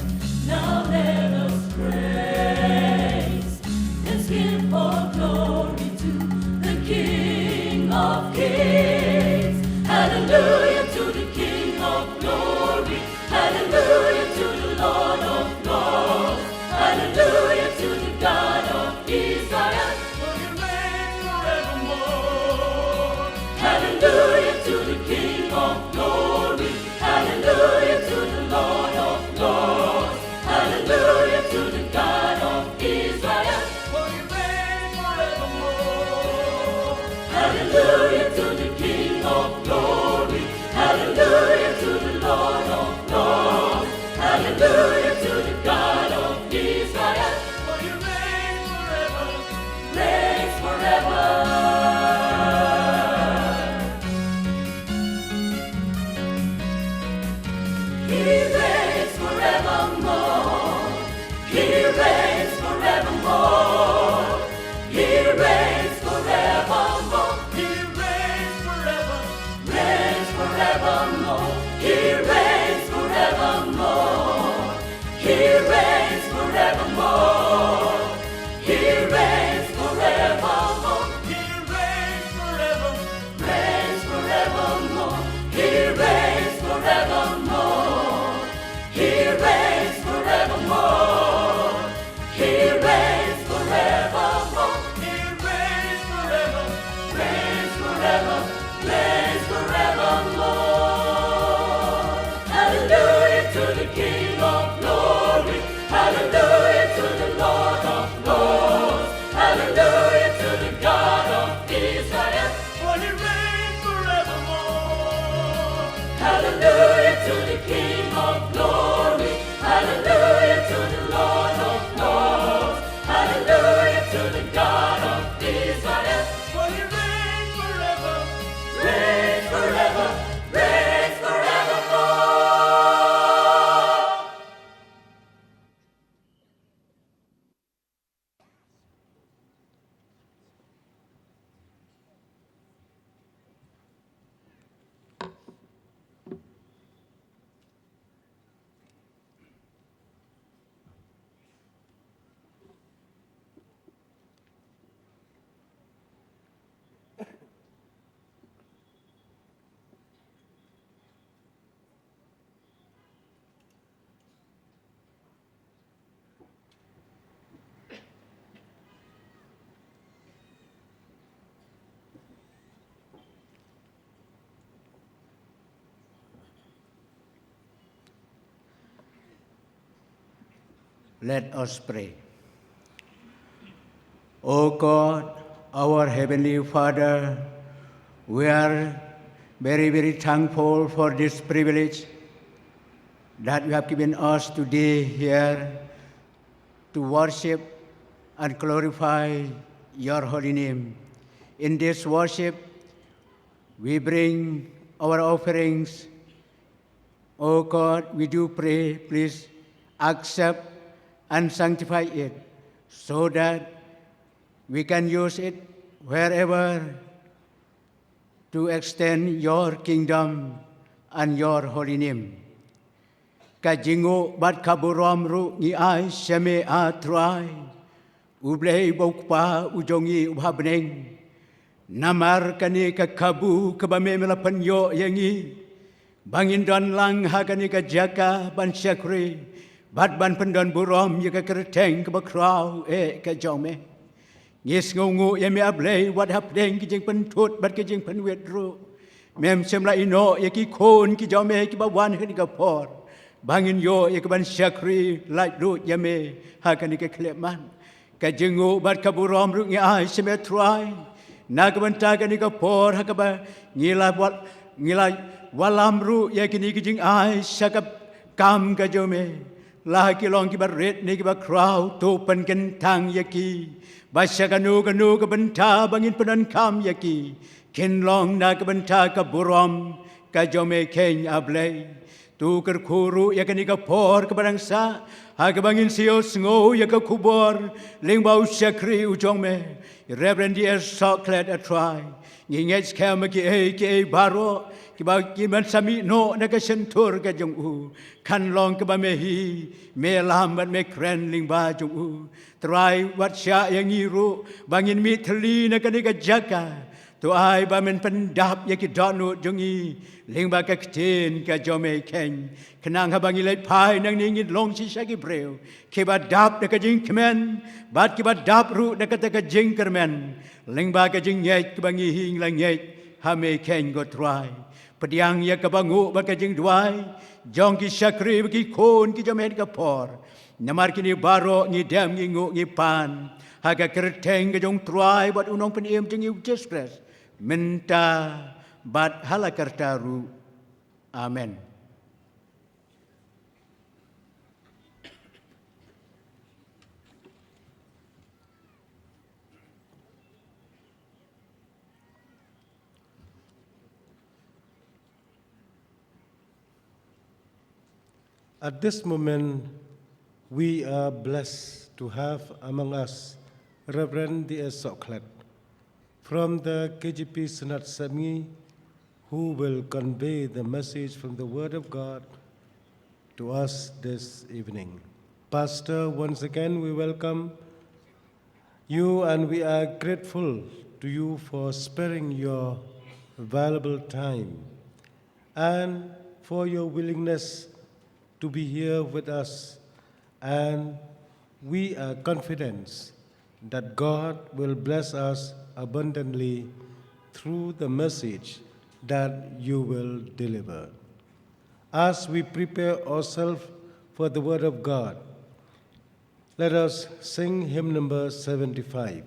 Now let us praise. Let's give all glory to the King of Kings. Hallelujah to the King of glory. Hallelujah to the Lord of Lords. Hallelujah to the God of Israel. For he reigns forevermore. Hallelujah to the King of glory. Hallelujah to the Lord of Lords. Hallelujah to the God of Israel. For he reigns forevermore. Hallelujah to the King of glory. Hallelujah to the Lord of Lords. Hallelujah to the God of Israel. For he reigns forever. Reigns forever. He reigns forevermore. He reigns forevermore. He reigns forevermore. He reigns forever. Reigns forevermore. He reigns forevermore. He reigns forevermore. He reigns forevermore. He reigns forever. Reigns forevermore. He reigns forevermore. He reigns forevermore. He reigns forevermore. He reigns forever. Reigns forever. Reigns forevermore. Hallelujah to the King of glory. Hallelujah to the Lord of lords. Hallelujah to the God of Israel. For he reigns forevermore. Hallelujah to the King of glory. Hallelujah to the Lord of lords. Hallelujah to the God of Israel. For he reigns forever. Reigns forever. Reigns forevermore. Let us pray. O God, our Heavenly Father, we are very, very thankful for this privilege that you have given us today here to worship and glorify your holy name. In this worship, we bring our offerings. O God, we do pray, please accept and sanctify it so that we can use it wherever to extend your kingdom and your holy name. Kajingo bat kaburam ru ni ai sheme atrai ublei bokpa ujongi ubhabneng namar kani kakabu kabame melapanyo yangi bangin don lang hagani kajaka ban syakri bat ban pendon burom yaka kereteng kebakrau kajome Yes ngongu yame ablei wat hapdeng kijing pentut bat kijing penwet ru mem semla ino yaki kon kijome kibawan hen kapor bangin yo yakaban syakri lait ru yame hakani ke kleman kajengu bat kaburom ru ngi ai semetrai nagaban ni kapor hakaba ngila walam ru yakini kijing ai sakap kam kajome la kilong ki baret ni ki ba crowd to pen kan tang yaki basya kanu ka benta bangin penan kam yaki ken long na ka benta ka burom ka jome ken ablay tu kerkuru ya kanika por kebarangsa Hagabangin siyo sngo yaka kubor ling bau shakri ujong me Reverend D.S. Soklet a try ngingets kama ki baro ki ba ki man sami no nakasentur ka jong u kan long ka ba me hi me lam bat me kren ling ba jong u try wat sya yang iru bangin mi thli nakanika jaka tu ai ba men pendap yaki donu jongi ling ba ka ktin ka jome ken kenang habangi lai pai nang ningit long si sagi breu ke ba dap na ka jing kemen bat ke ba dap ru na ka ta jing kermen ling ba ka jing nyet ke bangi hing lang nyet ha me ken go try pediang ya ka bangu ba ka jing duai jong ki sakri ki kon ki jome ka por namar kini baro ngi dam ngi ngu ngi pan ha ka kerteng ka jong try bat unong peniem jing you just press minta bat halakartaru. Amen. At this moment, we are blessed to have among us Reverend D.S. Soklet from the KGP Synod Semi, who will convey the message from the Word of God to us this evening. Pastor, once again we welcome you and we are grateful to you for sparing your valuable time and for your willingness to be here with us, and we are confident that God will bless us abundantly through the message that you will deliver. As we prepare ourselves for the Word of God, let us sing hymn number 75.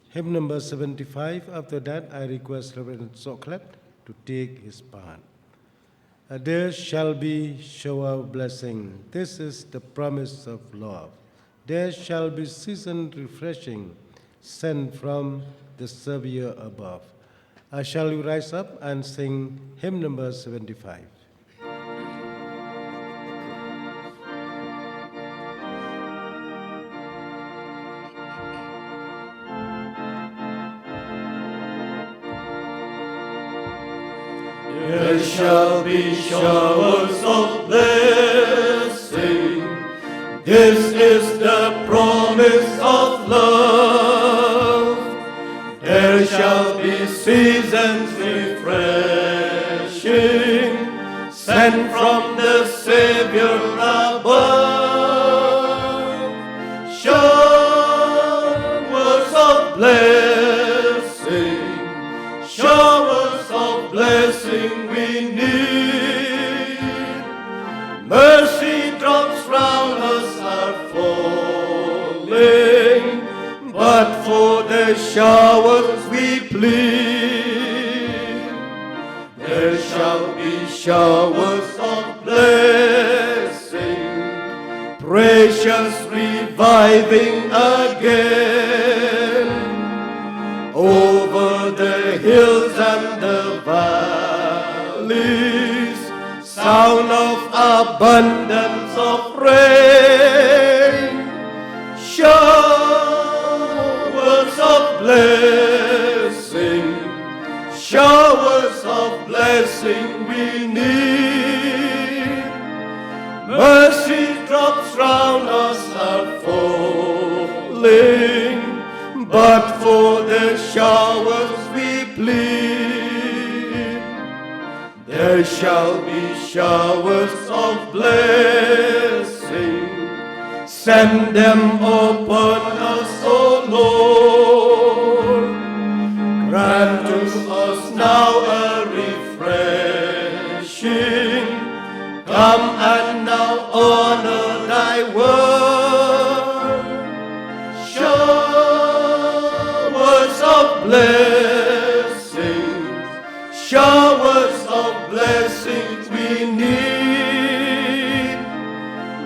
Hymn number 75, after that I request Reverend Soklet to take his part. There shall be shower blessing. This is the promise of love. There shall be seasoned refreshing sent from the Savior above. Shall you rise up and sing hymn number 75? There shall be showers of blessing. This is the promise of love. There shall be seasons refreshing, sent from the Savior above. Showers of blessing, showers of blessing we need. Mercy drops round us are falling, but for the showers we plead. There shall be showers of blessing, precious reviving again, over the hills and the valleys, sound of abundance of rain. Showers of blessing, showers of blessing we need. Mercy drops round us are falling, but for the showers we plead. There shall be showers of blessing. Send them upon us, O Lord. Grant to us now a refreshing. Come and now honor thy word. Showers of blessing, showers of blessings we need.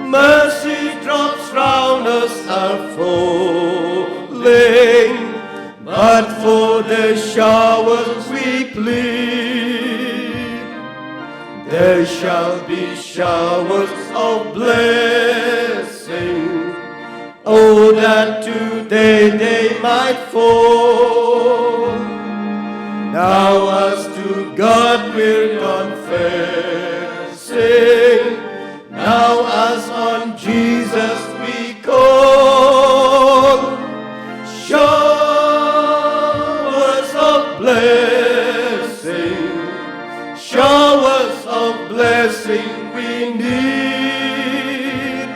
Mercy drops round us are falling, but for the showers we plead. there shall be showers of blessing. Oh, that today they might fall. Now as to God we're confessing, now as on Jesus we call. Showers of blessing, showers of blessing we need.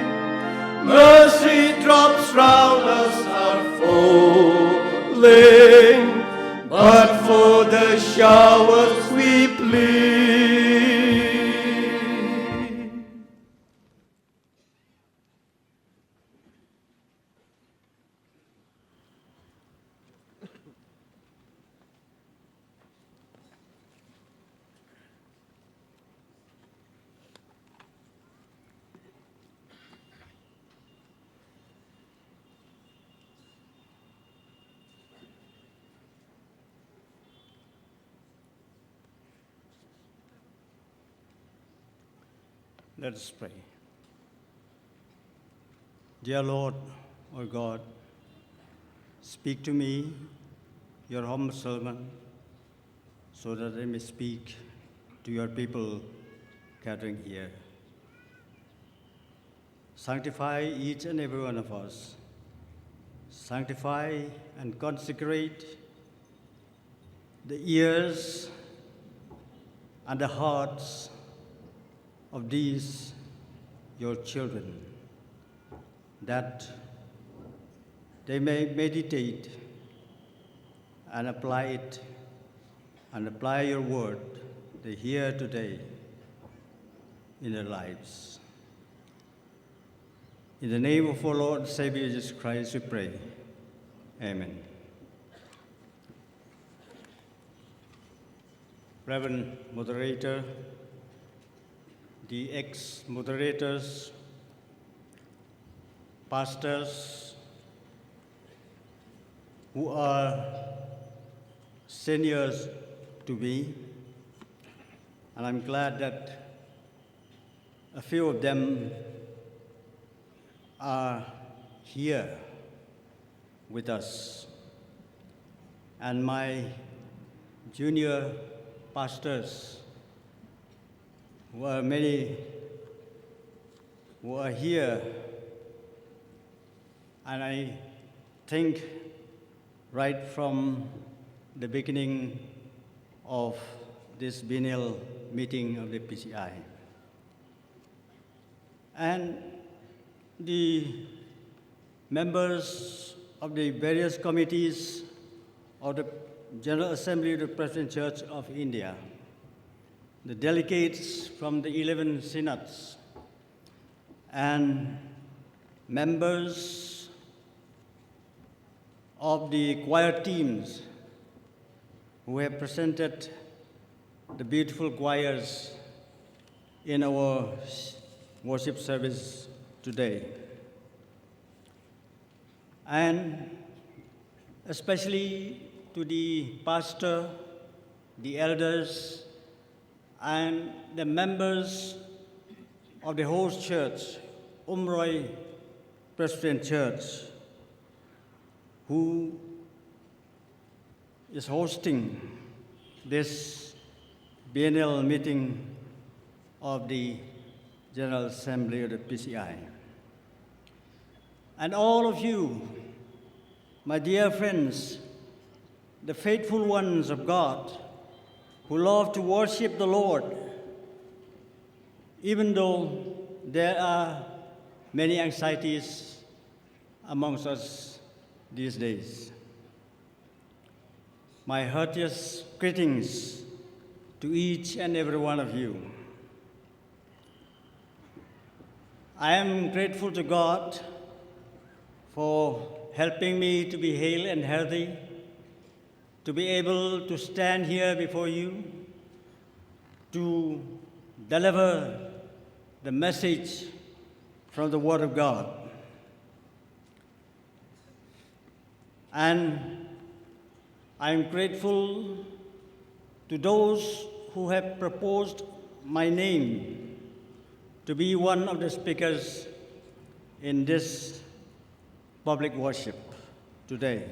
Mercy drops round us are falling, but for the showers we plead. Let us pray. Dear Lord, our God, speak to me, your humble servant, so that I may speak to your people gathering here. Sanctify each and every one of us. Sanctify and consecrate the ears and the hearts of these, your children, that they may meditate and apply it and apply your word they hear today in their lives. In the name of our Lord and Savior Jesus Christ, we pray. Amen. Reverend Moderator, the ex-moderators, pastors who are seniors to me, and I'm glad that a few of them are here with us, and my junior pastors, who are many who are here, and I think right from the beginning of this biennial meeting of the PCI. And the members of the various committees of the General Assembly of the Presbyterian Church of India, the delegates from the 11 synods, and members of the choir teams who have presented the beautiful choirs in our worship service today. And especially to the pastor, the elders, and the members of the host church, Umroi Presbyterian Church, who is hosting this biennial meeting of the General Assembly of the PCI. And all of you, my dear friends, the faithful ones of God, who love to worship the Lord, even though there are many anxieties amongst us these days. My heartiest greetings to each and every one of you. I am grateful to God for helping me to be hale and healthy, to be able to stand here before you, to deliver the message from the Word of God. And I'm grateful to those who have proposed my name to be one of the speakers in this public worship today.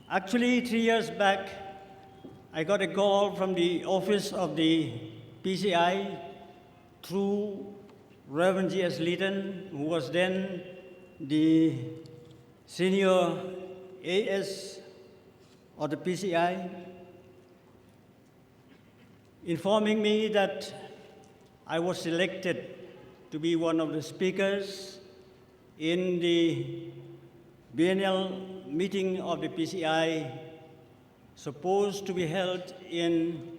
Actually, 3 years back, I got a call from the office of the PCI through Reverend G.S. Leeton, who was then the senior AS of the PCI, informing me that I was selected to be one of the speakers in the Biennial meeting of the PCI, supposed to be held in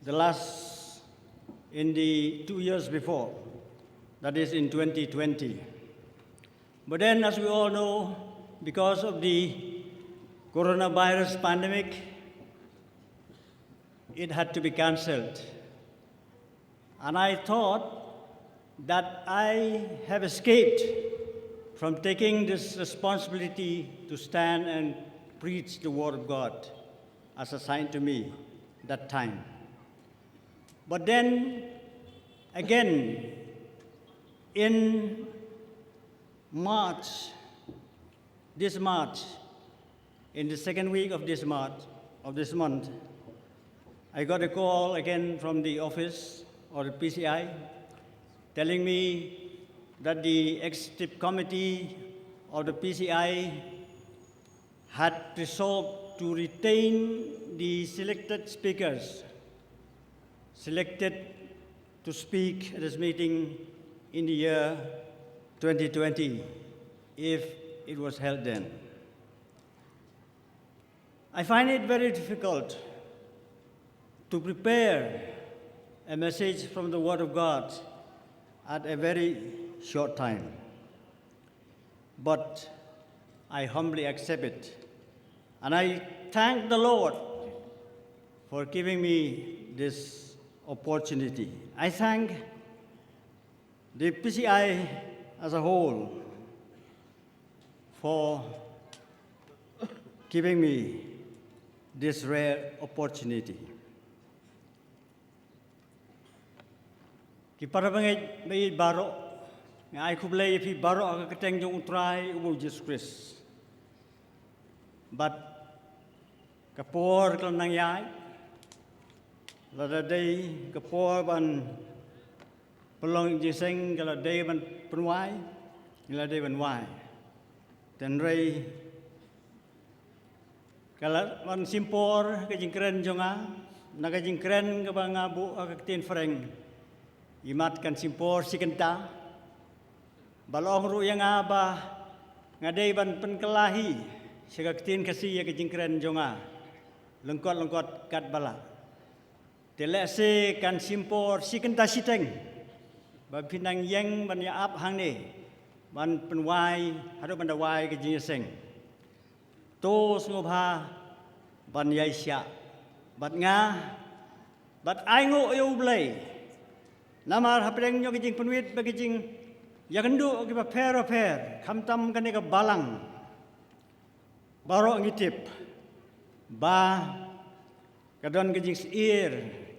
the 2 years before, that is in 2020. But then, as we all know, because of the coronavirus pandemic, it had to be canceled. And I thought that I have escaped from taking this responsibility to stand and preach the Word of God as assigned to me that time. But then, again, in March, in the second week of this month, I got a call again from the office or the PCI telling me that the executive committee of the PCI had resolved to retain the selected speakers selected to speak at this meeting in the year 2020, if it was held then. I find it very difficult to prepare a message from the Word of God at a very short time. But I humbly accept it. And I thank the Lord for giving me this opportunity. I thank the PCI as a whole for giving me this rare opportunity. Ki parabangay may baro, nga ay kublay fi baro ang kateng yung utray ubo Jesus Christ. But kapor kang nangyay, ladaday kapor ban pelong jiseng kaladay ban penway, kaladay ban way. Tenray kalat ban simpor kajingkren jonga, nakajingkren kabang abu akatin freng. Imat kan simpor si kenta, balong ru yang aba, ngadai ban penkelahi, segaktin kasih ya kejingkren jonga, lengkot kat bala. Telese kan simpor si kenta siteng, ban pinang yang ban ya ap hang ni, ban penwai, haru ban dawai kejingeseng. To sengobha ban yaisya, bat nga, bat aingo eublay. Namar hapeng nyo kijing penuit bagijing yagendu kiba per kamtam kanega balang baro ngitip ba kadon kijing seir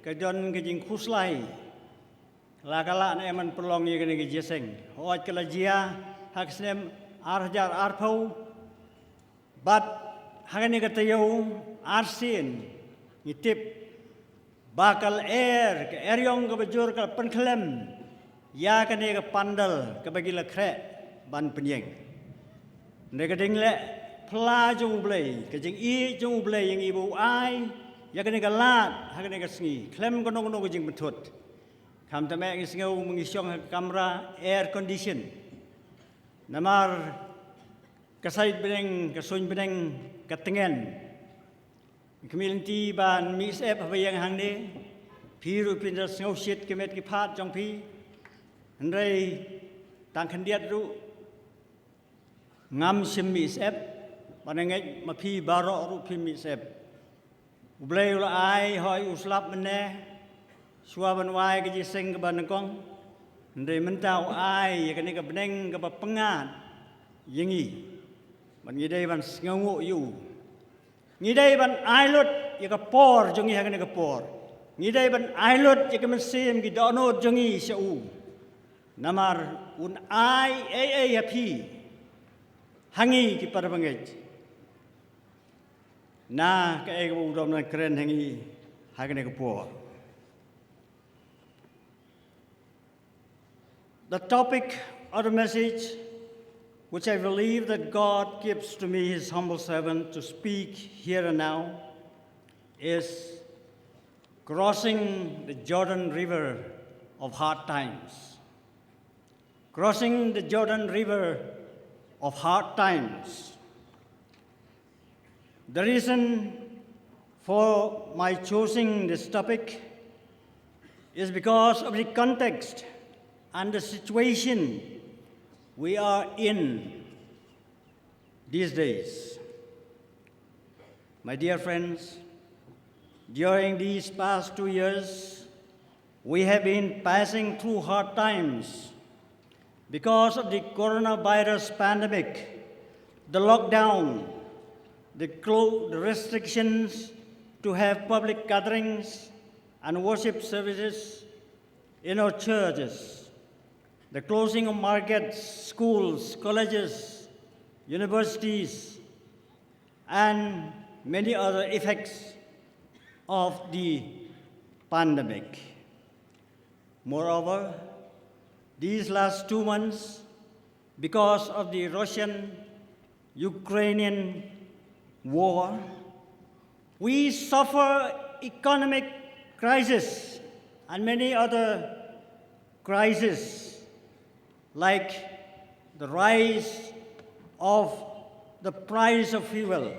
kadon kijing kuslai lakala na eman pelong ye kanega jeseng hoat kala jia haksnem arjar arpau bat hakanega tayo arsin ngitip bakal ke eryong ke bajur ke penklem ya kene ke pandal ke bagila kre ban penyeng nega dingle pla jong blay ke jing I jong blay yang ibu ai ya kene ke lat ha kene ke sngi klem kono ke jing betut kam tame ngi sngau mengisyong kamera air condition namar kasait beneng kasuin beneng katengen Community ban mis ep havayang hangde, piru pindah sengau shit kemet kipat jong pi, hendai tang kandiat ru ngam sim mis ep, panengai mapi baro ru pi mis ep, ublay ula ai hoi uslap mene, suaban wai keji seng ke banengkong, hendai mentau ai yakani ke beneng ke pengat, yengi, ban ngidai ban sengau yu. Ngidai ban ai lut ya ka por jongi ha ka por ngi dai ban ai lot ya ka man sem gi dono jongi se u namar un ai ya phi hangi ki par bangai na ka e u dom na kren hangi ha ka por. The topic of the message, which I believe that God gives to me, His humble servant, to speak here and now, is crossing the Jordan River of hard times. Crossing the Jordan River of hard times. The reason for my choosing this topic is because of the context and the situation we are in these days. My dear friends, during these past 2 years, we have been passing through hard times because of the coronavirus pandemic, the lockdown, the restrictions to have public gatherings and worship services in our churches, the closing of markets, schools, colleges, universities, and many other effects of the pandemic. Moreover, these last 2 months, because of the Russian-Ukrainian war, we suffer economic crisis and many other crises, like the rise of the price of fuel,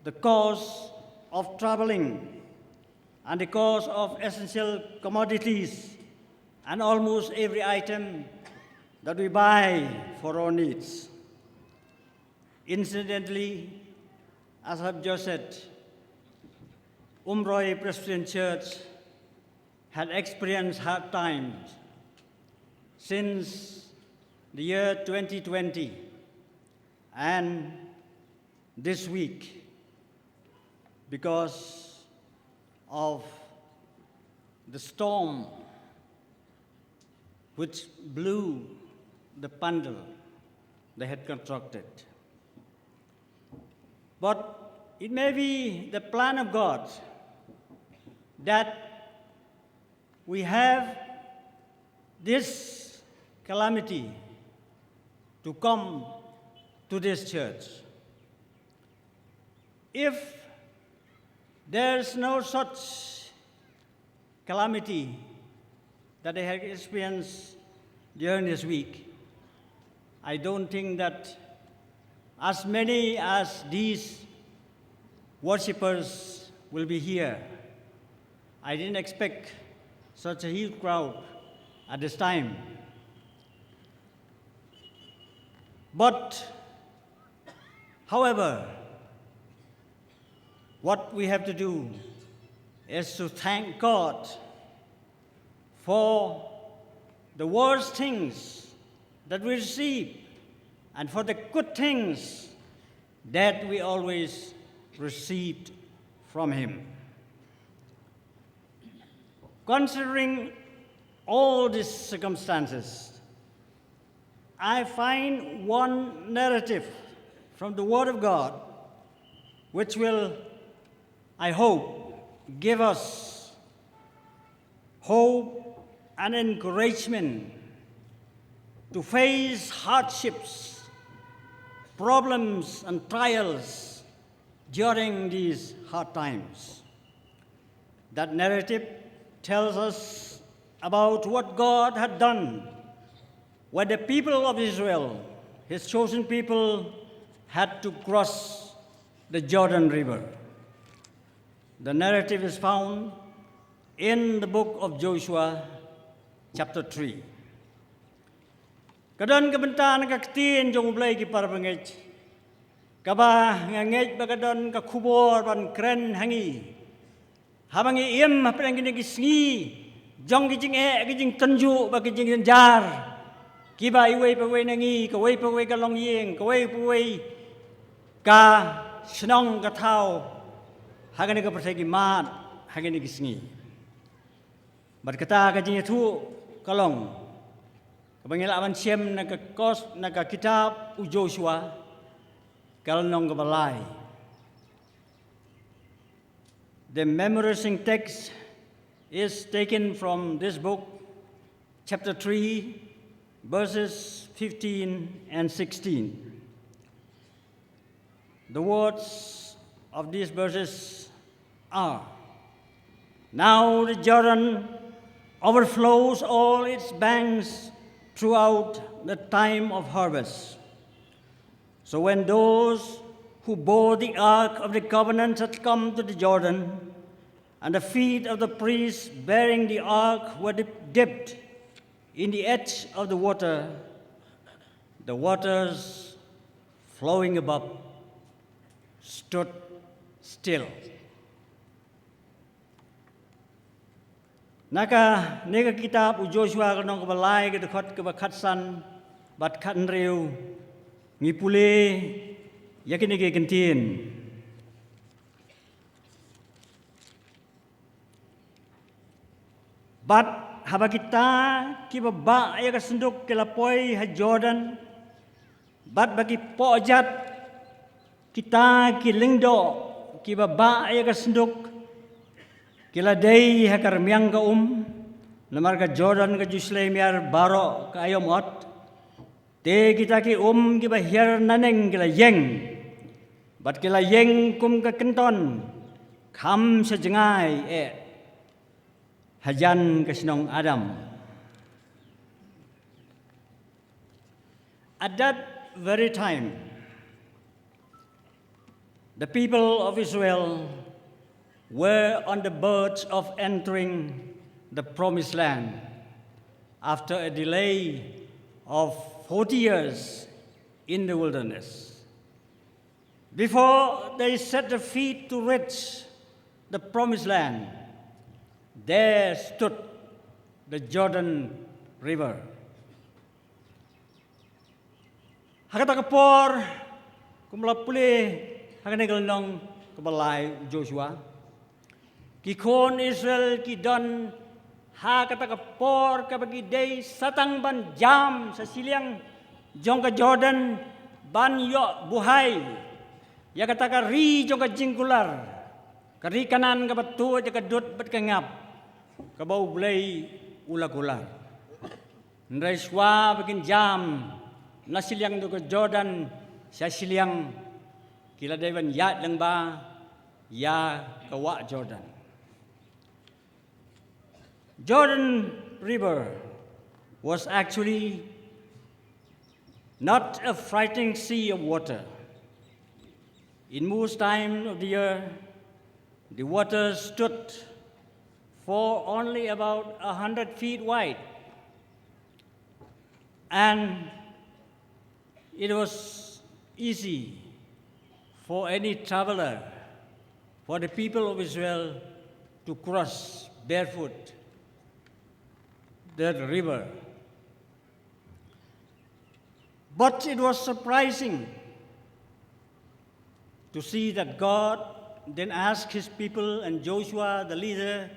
the cost of traveling, and the cost of essential commodities, and almost every item that we buy for our needs. Incidentally, as I've just said, Umroi Presbyterian Church had experienced hard times since the year 2020, and this week, because of the storm which blew the pandal they had constructed. But it may be the plan of God that we have this calamity to come to this church. If there's no such calamity that I have experienced during this week, I don't think that as many as these worshippers will be here. I didn't expect such a huge crowd at this time. But, however, what we have to do is to thank God for the worst things that we receive and for the good things that we always received from Him. Considering all these circumstances, I find one narrative from the Word of God which will, I hope, give us hope and encouragement to face hardships, problems, and trials during these hard times. That narrative tells us about what God had done when the people of Israel, His chosen people, had to cross the Jordan River. The narrative is found in the book of Joshua, chapter 3. Kadon kabenta nakaktin jong blay ki parabangej. Kaba ngangej bagadon kakubor ban kren hangi. Habang iem hapang ginagisngi jong gijing gijing tanju ba gijing jar. Kiba iway paway nangi, kaway paway ka longyeng, kaway paway ka sinong ka tao, hagani ka persegi mat hagani gisngi bat kata ka jinya thu kalong kabangila aman siem na ka kos na ka kitab u Joshua kalnong ka balai. The memorizing text is taken from this book, chapter 3, verses 15 and 16. The words of these verses are, "Now the Jordan overflows all its banks throughout the time of harvest. So when those who bore the ark of the covenant had come to the Jordan, and the feet of the priests bearing the ark were dipped in the edge of the waters flowing above stood still." Naka nega kitab u Joshua kanong kabalay kadukot kabakatsan bat kanriu ngipule yakinige kentin. Bat haba kita kibaba ya kasenduk kelapoi ha Jordan bat bagi pojat kita kilingdo kibaba ya kasenduk kila day hakar miyang ka lamar ka Jordan ka Jerusalem yar baro ka ayomot te kita ki ki bahir naneng kila yeng bat kila yeng kum ka kenton kham sa jengai hajan ka sinong Adam. At that very time, the people of Israel were on the verge of entering the promised land after a delay of 40 years in the wilderness. Before they set their feet to reach the promised land, there stood the Jordan River. Hakatakapor kumlapuli hakanigal nong kabalay Joshua. Kikon Israel kidon hakatakapor kabagi day satang ban jam sa siliang jong ka Jordan ban yo buhay. Yakataka ri jong ka jingkular. Kari kanan ka batu at kadut bat kangap. Kabaw bulay ula-kular. Nray swa bagin jam na siliang do ka Jordan sa siliang kila daywan yat lang ba ya kawa Jordan. Jordan River was actually not a frightening sea of water. In most time of the year, the water stood for only about 100 feet wide. And it was easy for any traveler, for the people of Israel to cross barefoot that river. But it was surprising to see that God then asked his people and Joshua, the leader,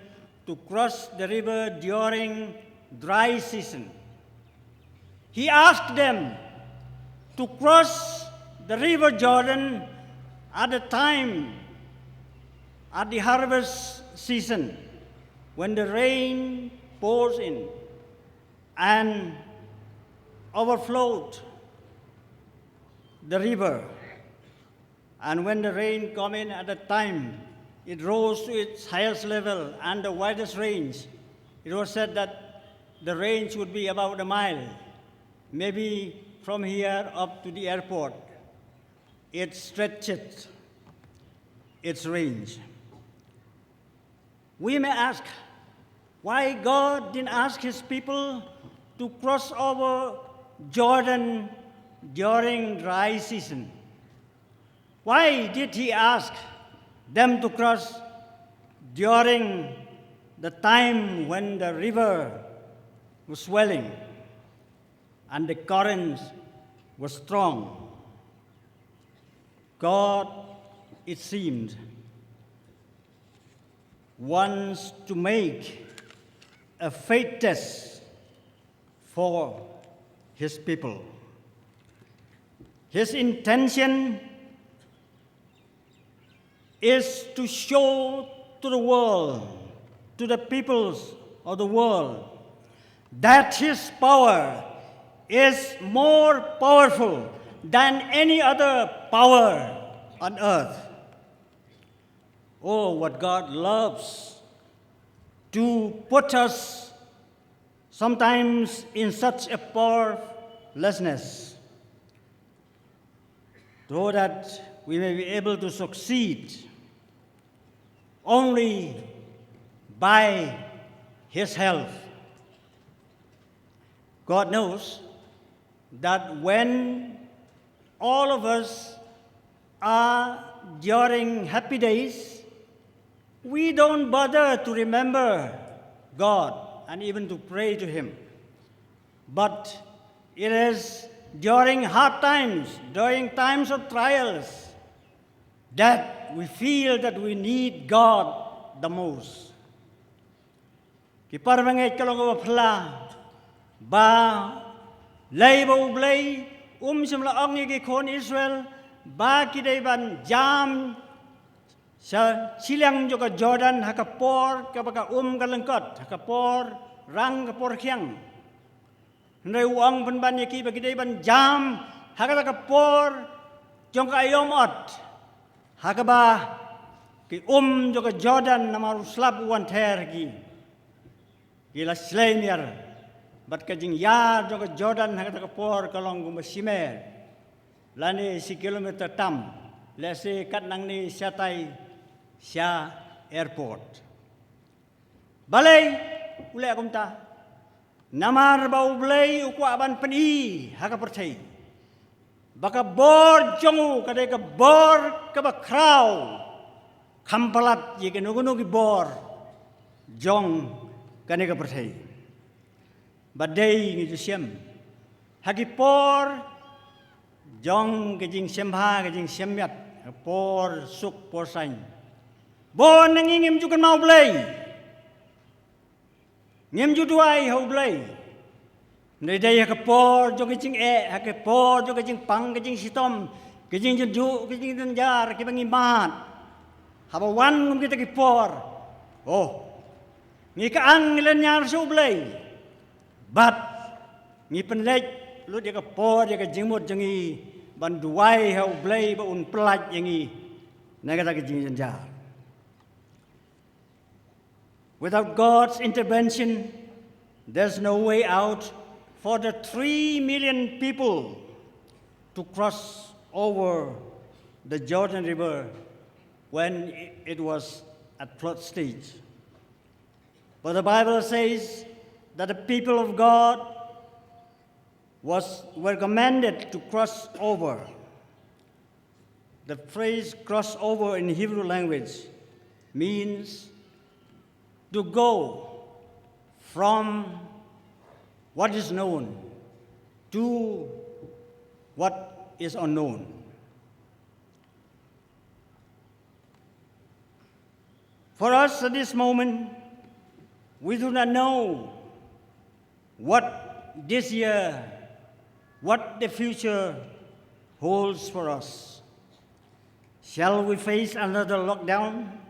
to cross the river during dry season. He asked them to cross the river Jordan at the time, at the harvest season, when the rain pours in and overflowed the river. And when the rain come in at that time, it rose to its highest level and the widest range. It was said that the range would be about a mile, maybe from here up to the airport. It stretched its range. We may ask why God didn't ask his people to cross over Jordan during dry season. Why did he ask them to cross during the time when the river was swelling and the currents were strong? God, it seemed, wants to make a faith test for his people. His intention is to show to the world, to the peoples of the world, that his power is more powerful than any other power on earth. Oh, what God loves to put us sometimes in such a powerlessness, so that we may be able to succeed only by his help. God knows that when all of us are during happy days, we don't bother to remember God and even to pray to him. But it is during hard times, during times of trials, that we feel that we need God the most. Kiparmangay kalong pala ba lay ba ublay simla ang igikon Israel ba kidayban jam sa silang juga Jordan hakapor kapag kalengkot hakapor rang kapor kyang Ndai uang penban yaki bagi day ban jam hakata kapor jong kayom ot hakaba ki juga Jordan namaru slab wan ter gi gila slemier bat kajing ya juga Jordan hakata kapor kalong gumasimer lani si kilometer tam lesi kat nang ni siatai sia airport balai ule akumta namar bau blay ukwa ban peni haka percay baka bor jongu kadai ka bor ka ba kraw kampalat ye kenuguno ki bor jong kane ka percay badai ngi siam haki por jong ke jing semha ke jing semyat por suk por sain bon nangingim jukan mau blay ngem juduai hau blai nei dai hakapor jo kicing hakapor jo kicing pang kicing sitom kicing ju kicing denjar ki bangi mat haba wan ngum kita kipor oh ngi ka ang len nyar su blai bat ngi penlej lu dia kapor dia ka jingmut jengi ban duai hau blai ba un pelaj yengi naga kicing denjar. Without God's intervention, there's no way out for the 3 million people to cross over the Jordan River when it was at flood stage. But the Bible says that the people of God were commanded to cross over. The phrase cross over in Hebrew language means to go from what is known to what is unknown. For us at this moment, we do not know what this year, what the future holds for us. Shall we face another lockdown?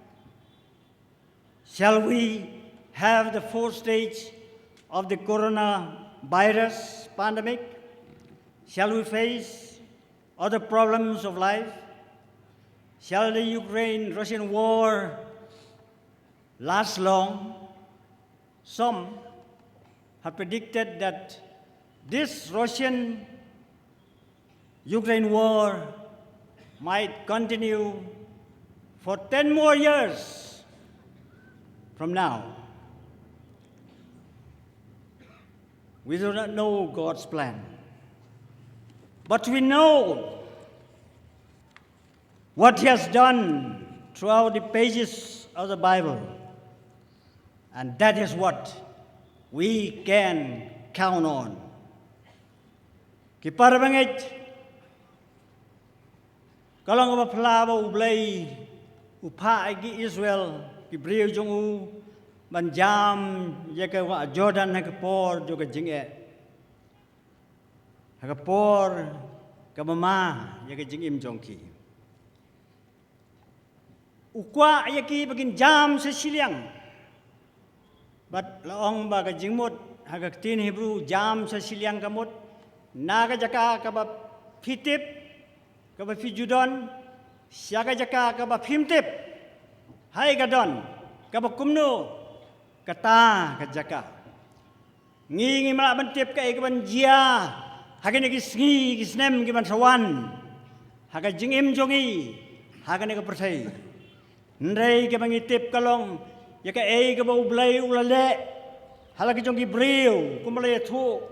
Shall we have the fourth stage of the coronavirus pandemic? Shall we face other problems of life? Shall the Ukraine-Russian war last long? Some have predicted that this Russian-Ukraine war might continue for 10 more years from now. We do not know God's plan, but we know what He has done throughout the pages of the Bible, and that is what we can count on. Kiparabangit, kalau ngapa pelaba ublay upa agi Israel ki breu jong u ban jam ya ka wa Jordan ha ka por jo ka jing e ha ka por ka mama ya ka jing im jong ki ukwa ya ki bagin jam sa siliang bat laong ba ka jing mot ha ka tin Hebrew jam sa siliang ka mot na ka jaka ka ba pitip ka ba fijudon siya ka jaka ka ba pimtip hai ka don ka ba kumno kata ka jaka ngi mala ban tip ka e ka ban jia ha ka ni kisngi kisnem ki ban sawan ha ka jing im jongi ha ka ni ka perthai ndai ka bangi tip kalong ya ka e ka ba ublai ulale hala ka jong ki breu kumale thu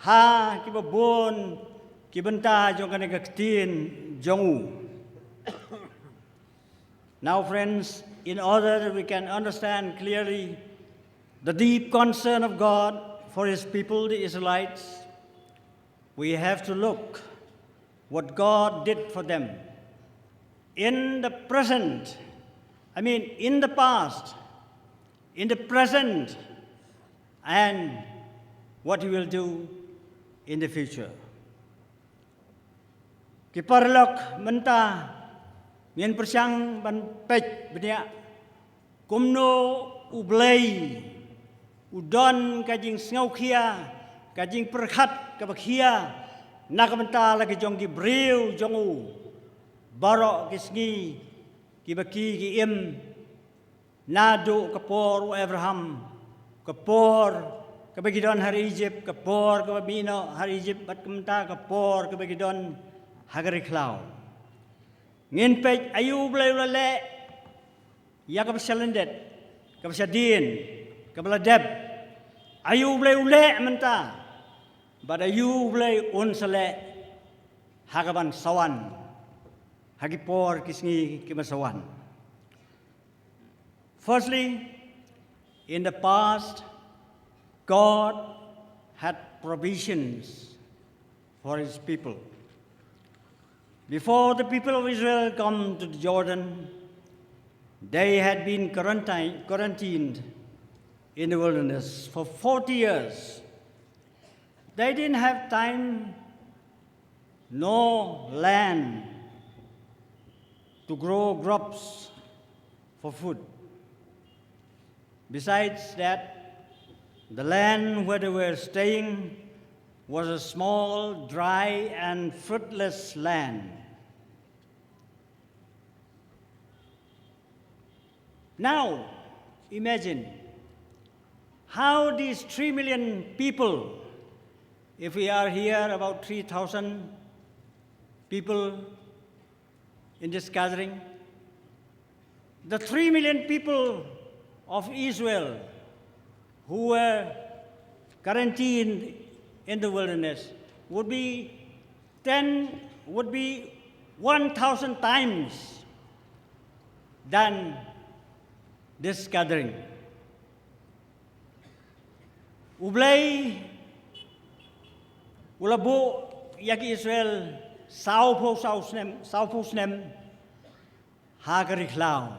ha ki ba bon ki banta jong ka ni ka tin jongu. Now friends, in order that we can understand clearly the deep concern of God for His people, the Israelites, we have to look what God did for them in the present, in the past, in the present, and what He will do in the future. Kiparlok menta Mien persiang ban pej benia kumno ublei udon kajing sngau khia kajing perkhat ka bakhia nakamenta lagi jong ki breu jongu baro kisngi ki baki ki im nadu kapor Abraham kapor ka bagi don hari Egypt kapor ka babino hari Egypt bat kamenta kapor ka bagi don hagari klau ngin pej ayub le ya ka pasalendet ka pasadin ka baladeb ayub le menta bad ayub le unsale hagaban sawan hagipor kisngi kimasawan. Firstly, in the past God had provisions for His people. Before the people of Israel come to the Jordan, they had been quarantined in the wilderness for 40 years. They didn't have time nor land to grow crops for food. Besides that, the land where they were staying was a small, dry, and fruitless land. Now, imagine how these 3 million people, if we are here about 3,000 people in this gathering, the 3 million people of Israel who were quarantined in the wilderness would be 1,000 times than this gathering. Ublay ulabo yaki Israel saupo snem hagariklau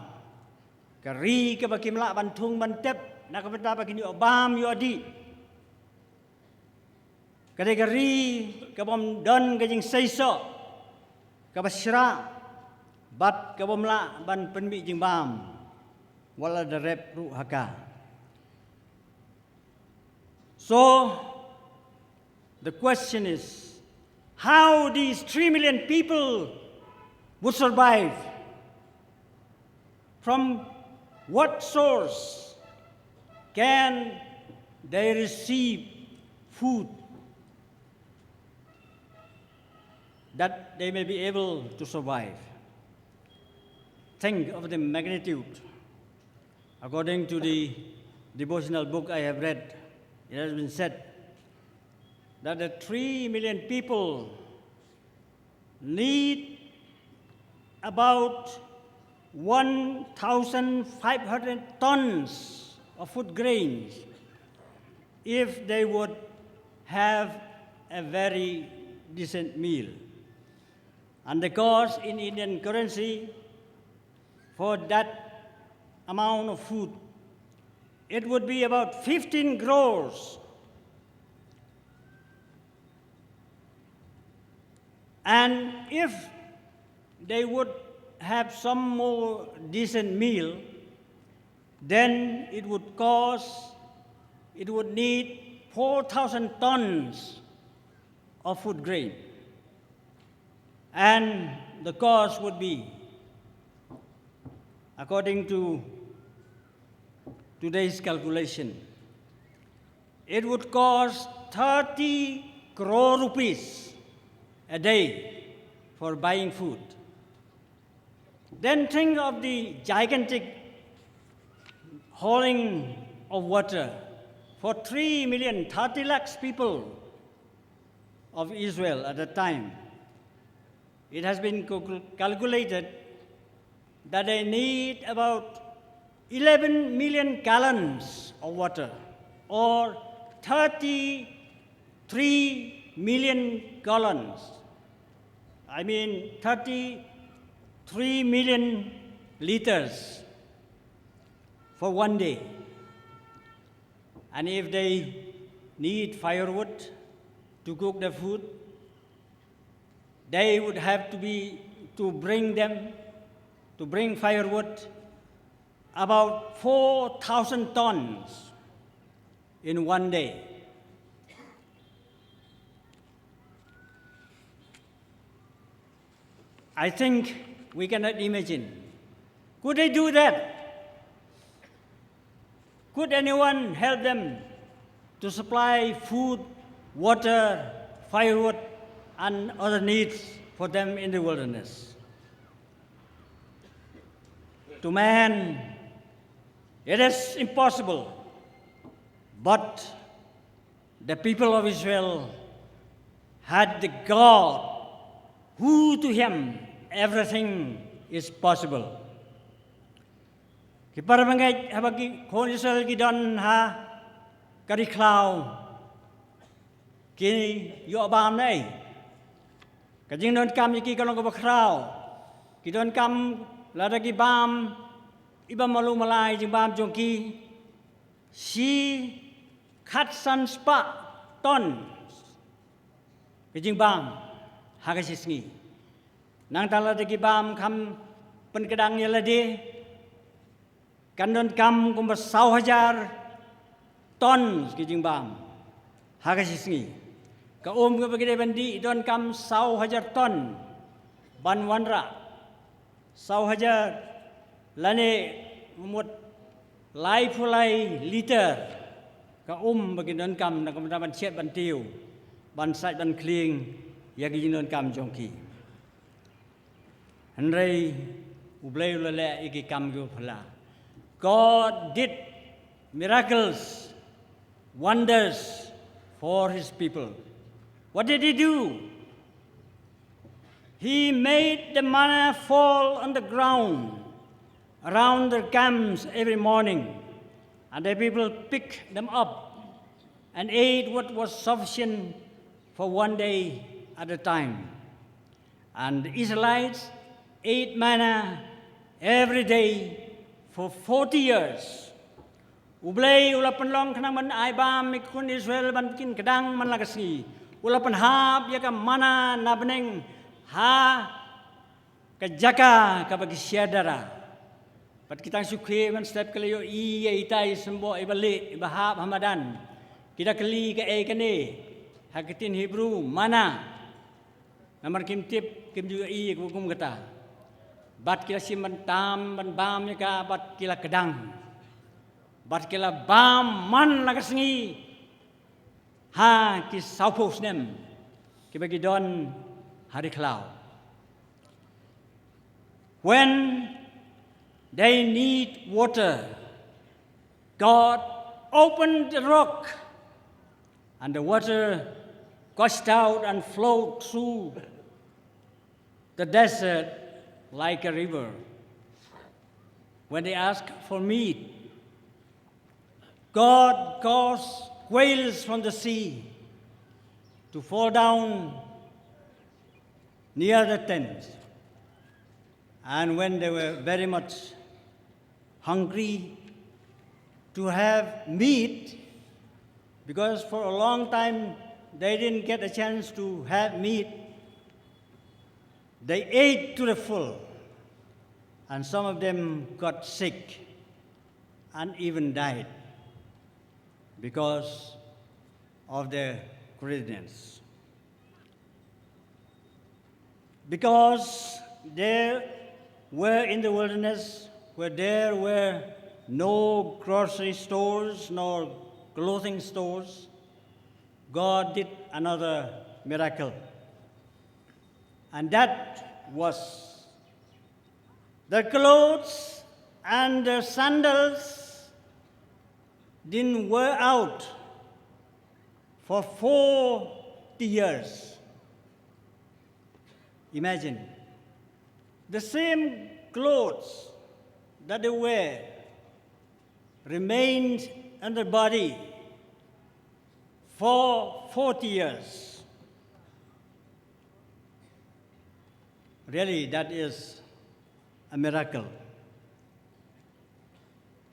kari ka bakimla bantung bantep nakapata bakini obam yodi kare kari kabom don kajing seiso kabasra bat kabomla ban penmi jing bam wala darep ru haka. So the question is how these 3 million people would survive. From what source can they receive food that they may be able to survive? Think of the magnitude. According to the devotional book I have read, it has been said that the 3 million people need about 1,500 tons of food grains if they would have a very decent meal. And the cost in Indian currency for that amount of food, it would be about 15 crores. And if they would have some more decent meal, then it would need 4,000 tons of food grain. And the cost would be, according to today's calculation, it would cost 30 crore rupees a day for buying food. Then think of the gigantic hauling of water for 3 million, 30 lakhs people of Israel at that time. It has been calculated that they need about 11 million gallons of water, or 33 million gallons. 33 million liters for one day. And if they need firewood to cook their food, they would have to bring firewood about 4,000 tons in one day. I think we cannot imagine. Could they do that? Could anyone help them to supply food, water, firewood, and other needs for them in the wilderness? To man, it is impossible. But the people of Israel had the God who to him everything is possible. Ki parabangay habagi kon Israel gidon ha kariklau ki yo abam nay kajing don kam ki kalong ko bakrau ki don kam lada ki bam iba malu malai jing bam jong ki si khat san spa ton kajing bam hagasis nang tala de bam kam penkadang yalade kandon kam kumba 1,000 ton kijing bam hagasis ka ka bagide bandi don kam 1,000 ton ban wanra 1,000 lane mumut lai pulai liter ka bagi don kam na kam ban chet ban tiu ban sai ban kling ya kijing don kam jongki Henry ublay ulale iki kam gu phala. God did miracles, wonders for his people. What did he do? He made the manna fall on the ground around their camps every morning, and the people picked them up and ate what was sufficient for one day at a time. And the Israelites ate manna every day for 40 years. Ublay ulapan long kanang man aibam mikun Israel ban kin kadang man lagasi. Ulapan hab ya ka mana nabeneng ha kajaka kabagi siadara. Pat kitang sukhe man step kalayo iya itai sembo ibalik ibahab hamadan. Kita kali ka kane hakitin Hebrew mana. Namar kim tip kim juga iya kukum kata. Bat kila siman tam ban bam ya ka bat kila kedang. Bat kila bam man lagasngi. Ha ki saupos nem. Ki bagi don hari kelau. When they need water, God opened the rock and the water gushed out and flowed through the desert like a river. When they ask for meat, God caused quails from the sea to fall down near the tents. And when they were very much hungry to have meat, because for a long time they didn't get a chance to have meat. They ate to the full, and some of them got sick and even died because of their greediness. Because they were in the wilderness where there were no grocery stores nor clothing stores, God did another miracle. And that was their clothes and their sandals didn't wear out for 40 years. Imagine, the same clothes that they wear remained on their body for 40 years. Really, that is a miracle.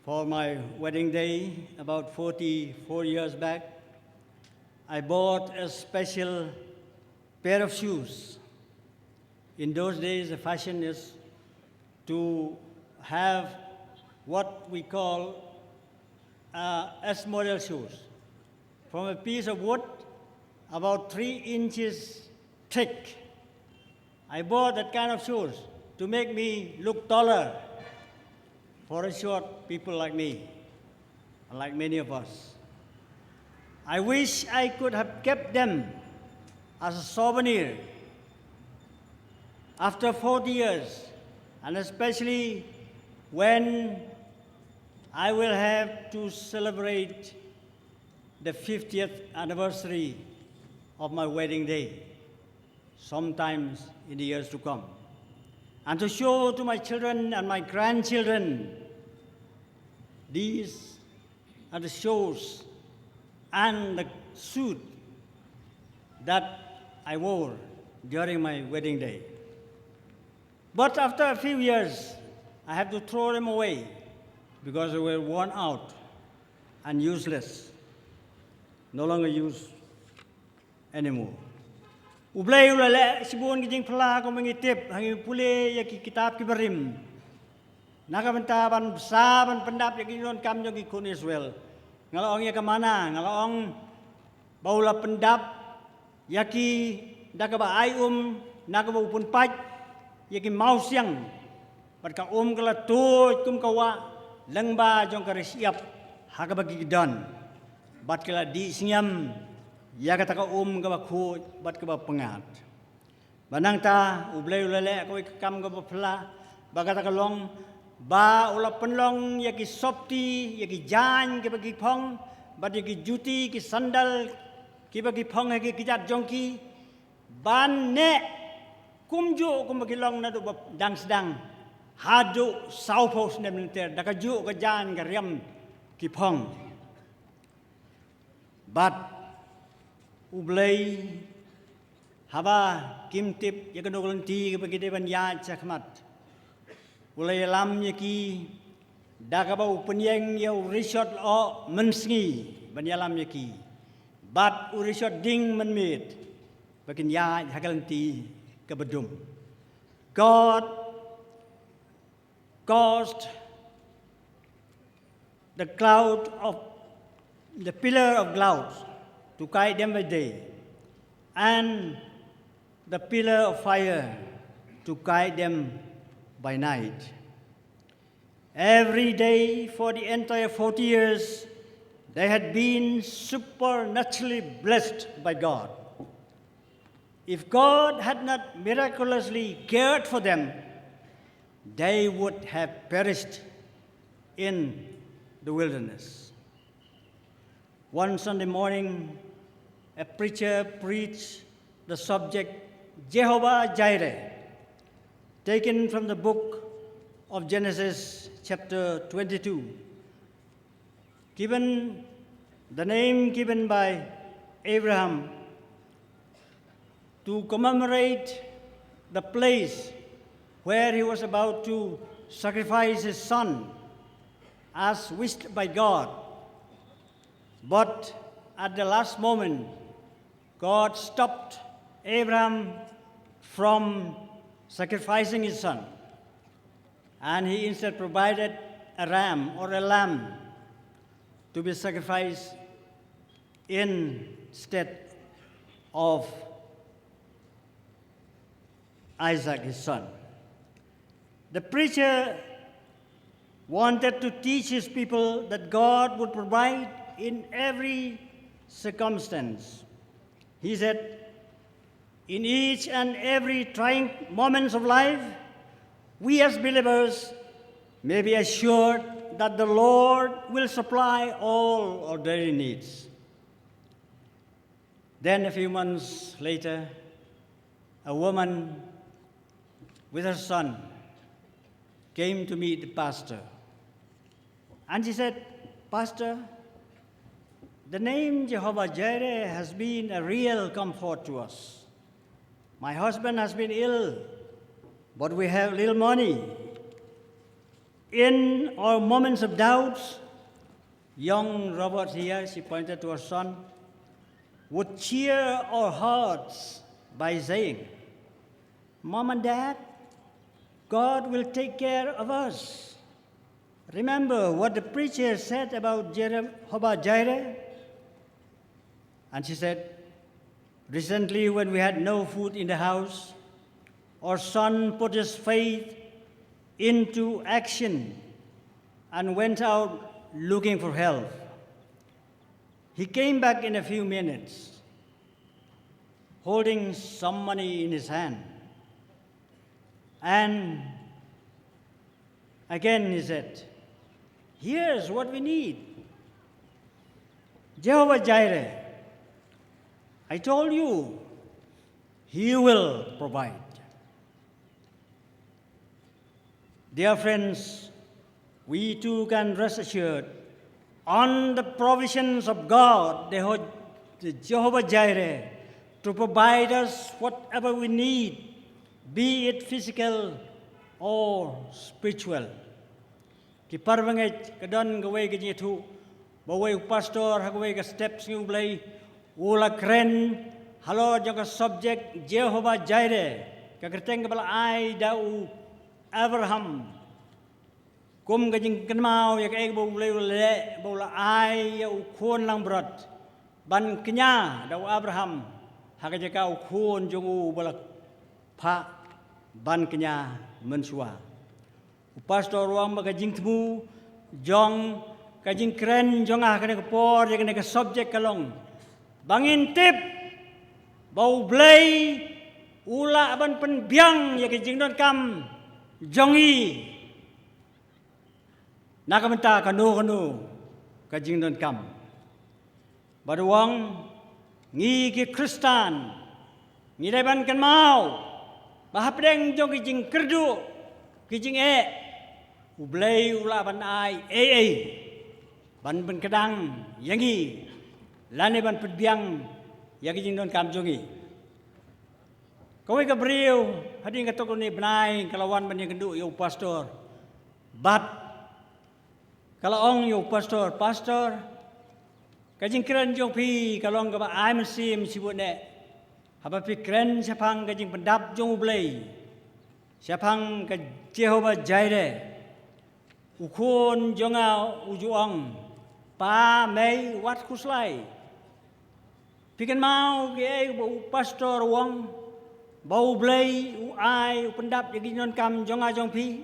For my wedding day, about 44 years back, I bought a special pair of shoes. In those days, the fashion is to have what we call S-model shoes. From a piece of wood about 3 inches thick. I bought that kind of shoes to make me look taller for a short people like me, like many of us. I wish I could have kept them as a souvenir after 40 years, and especially when I will have to celebrate the 50th anniversary of my wedding day, sometimes in the years to come, and to show to my children and my grandchildren these are the shoes and the suit that I wore during my wedding day. But after a few years, I had to throw them away because they were worn out and useless, no longer used anymore. Ublay ulale sibun kijing pala ko mangitip hangi pule yaki kitab kibarim. Nakabantaban saban pendap yaki non kam yogi kun Israel. Ngalaong ya kamana ngalaong baula pendap yaki dakaba ayum nakaba upun paj yaki mau siang padka kala tu kum kawa lengba jong kare siap hakabagi gidan bat kala di sinyam ya kata ka ka khu bat ka ba pengat banang ta ublay ulale ko kam ka ba pla bagata ka long ba ula penlong ya ki sopti ya ki jan ki bagi phong bat ya ki juti ki sandal ki bagi phong ya ki jat jongki ban ne kumju kum bagi long na do dang sedang hadu saupos ne militer dakaju ka jan ka riam ki phong bat ublay haba kimtip ya kanolanti ke bagi deban ya chakmat ulay lam yaki dakaba upenyeng ya resort o mensngi banyalam yaki bat u resort ding menmit bakin ya hakalanti ke bedum. God caused the pillar of clouds to guide them by day, and the pillar of fire to guide them by night. Every day for the entire 40 years, they had been supernaturally blessed by God. If God had not miraculously cared for them, they would have perished in the wilderness. One Sunday morning, a preacher preached the subject Jehovah Jireh, taken from the book of Genesis chapter 22. Given the name given by Abraham to commemorate the place where he was about to sacrifice his son as wished by God. But at the last moment, God stopped Abraham from sacrificing his son, and he instead provided a ram or a lamb to be sacrificed instead of Isaac, his son. The preacher wanted to teach his people that God would provide in every circumstance. He said, in each and every trying moments of life, we as believers may be assured that the Lord will supply all our daily needs. Then a few months later, a woman with her son came to meet the pastor. And she said, Pastor, the name Jehovah Jireh has been a real comfort to us. My husband has been ill, but we have little money. In our moments of doubts, young Robert here, she pointed to her son, would cheer our hearts by saying, Mom and Dad, God will take care of us. Remember what the preacher said about Jehovah Jireh? And she said, recently when we had no food in the house, our son put his faith into action and went out looking for help. He came back in a few minutes, holding some money in his hand. And again he said, here's what we need. Jehovah Jireh, I told you, He will provide. Dear friends, we too can rest assured on the provisions of God, the Jehovah Jireh, to provide us whatever we need, be it physical or spiritual. Ki parvanget kadon gaway ganyi tu, baway pastor hagaway ka steps ng blay, ula kren halo jang ka subject Jehovah Jireh, kakerteng ka bala ay dau Abraham. Kum kajing kenmau ya kae bau blay le bau la ay ya ukon lang berat. Ban kenya dau Abraham hakaja ka ukon jong bala pa ban kenya mensua. Pastor ruang magajing temu jong kajing keren jong kena kapor kena ke subjek kalong bangin tip bau blay ula ban penbiang ya kajing don kam jongi nakamenta kanu kajing don kam baruang ngi ki Kristan ngi dai ban kan mau bahapdeng jong kajing kerdu kajing ublay ula ban ai ban kadang yangi lani ban pedbiang yagi jing don kam jongi kawai ka beriu hading ka tokon ni benai kalawan ban yang kendu yo pastor but kalaong yo pastor kajing keren jong pi kalong ka ba ai mesim sibut ne haba pi keren siapang kajing pendap jong ublay siapang ka Jehovah Jireh ukun jonga ujuang pa may wat kuslay pikan mau ge bau pastor wong bau blay u ai u pendap gi non kam jonga jong pi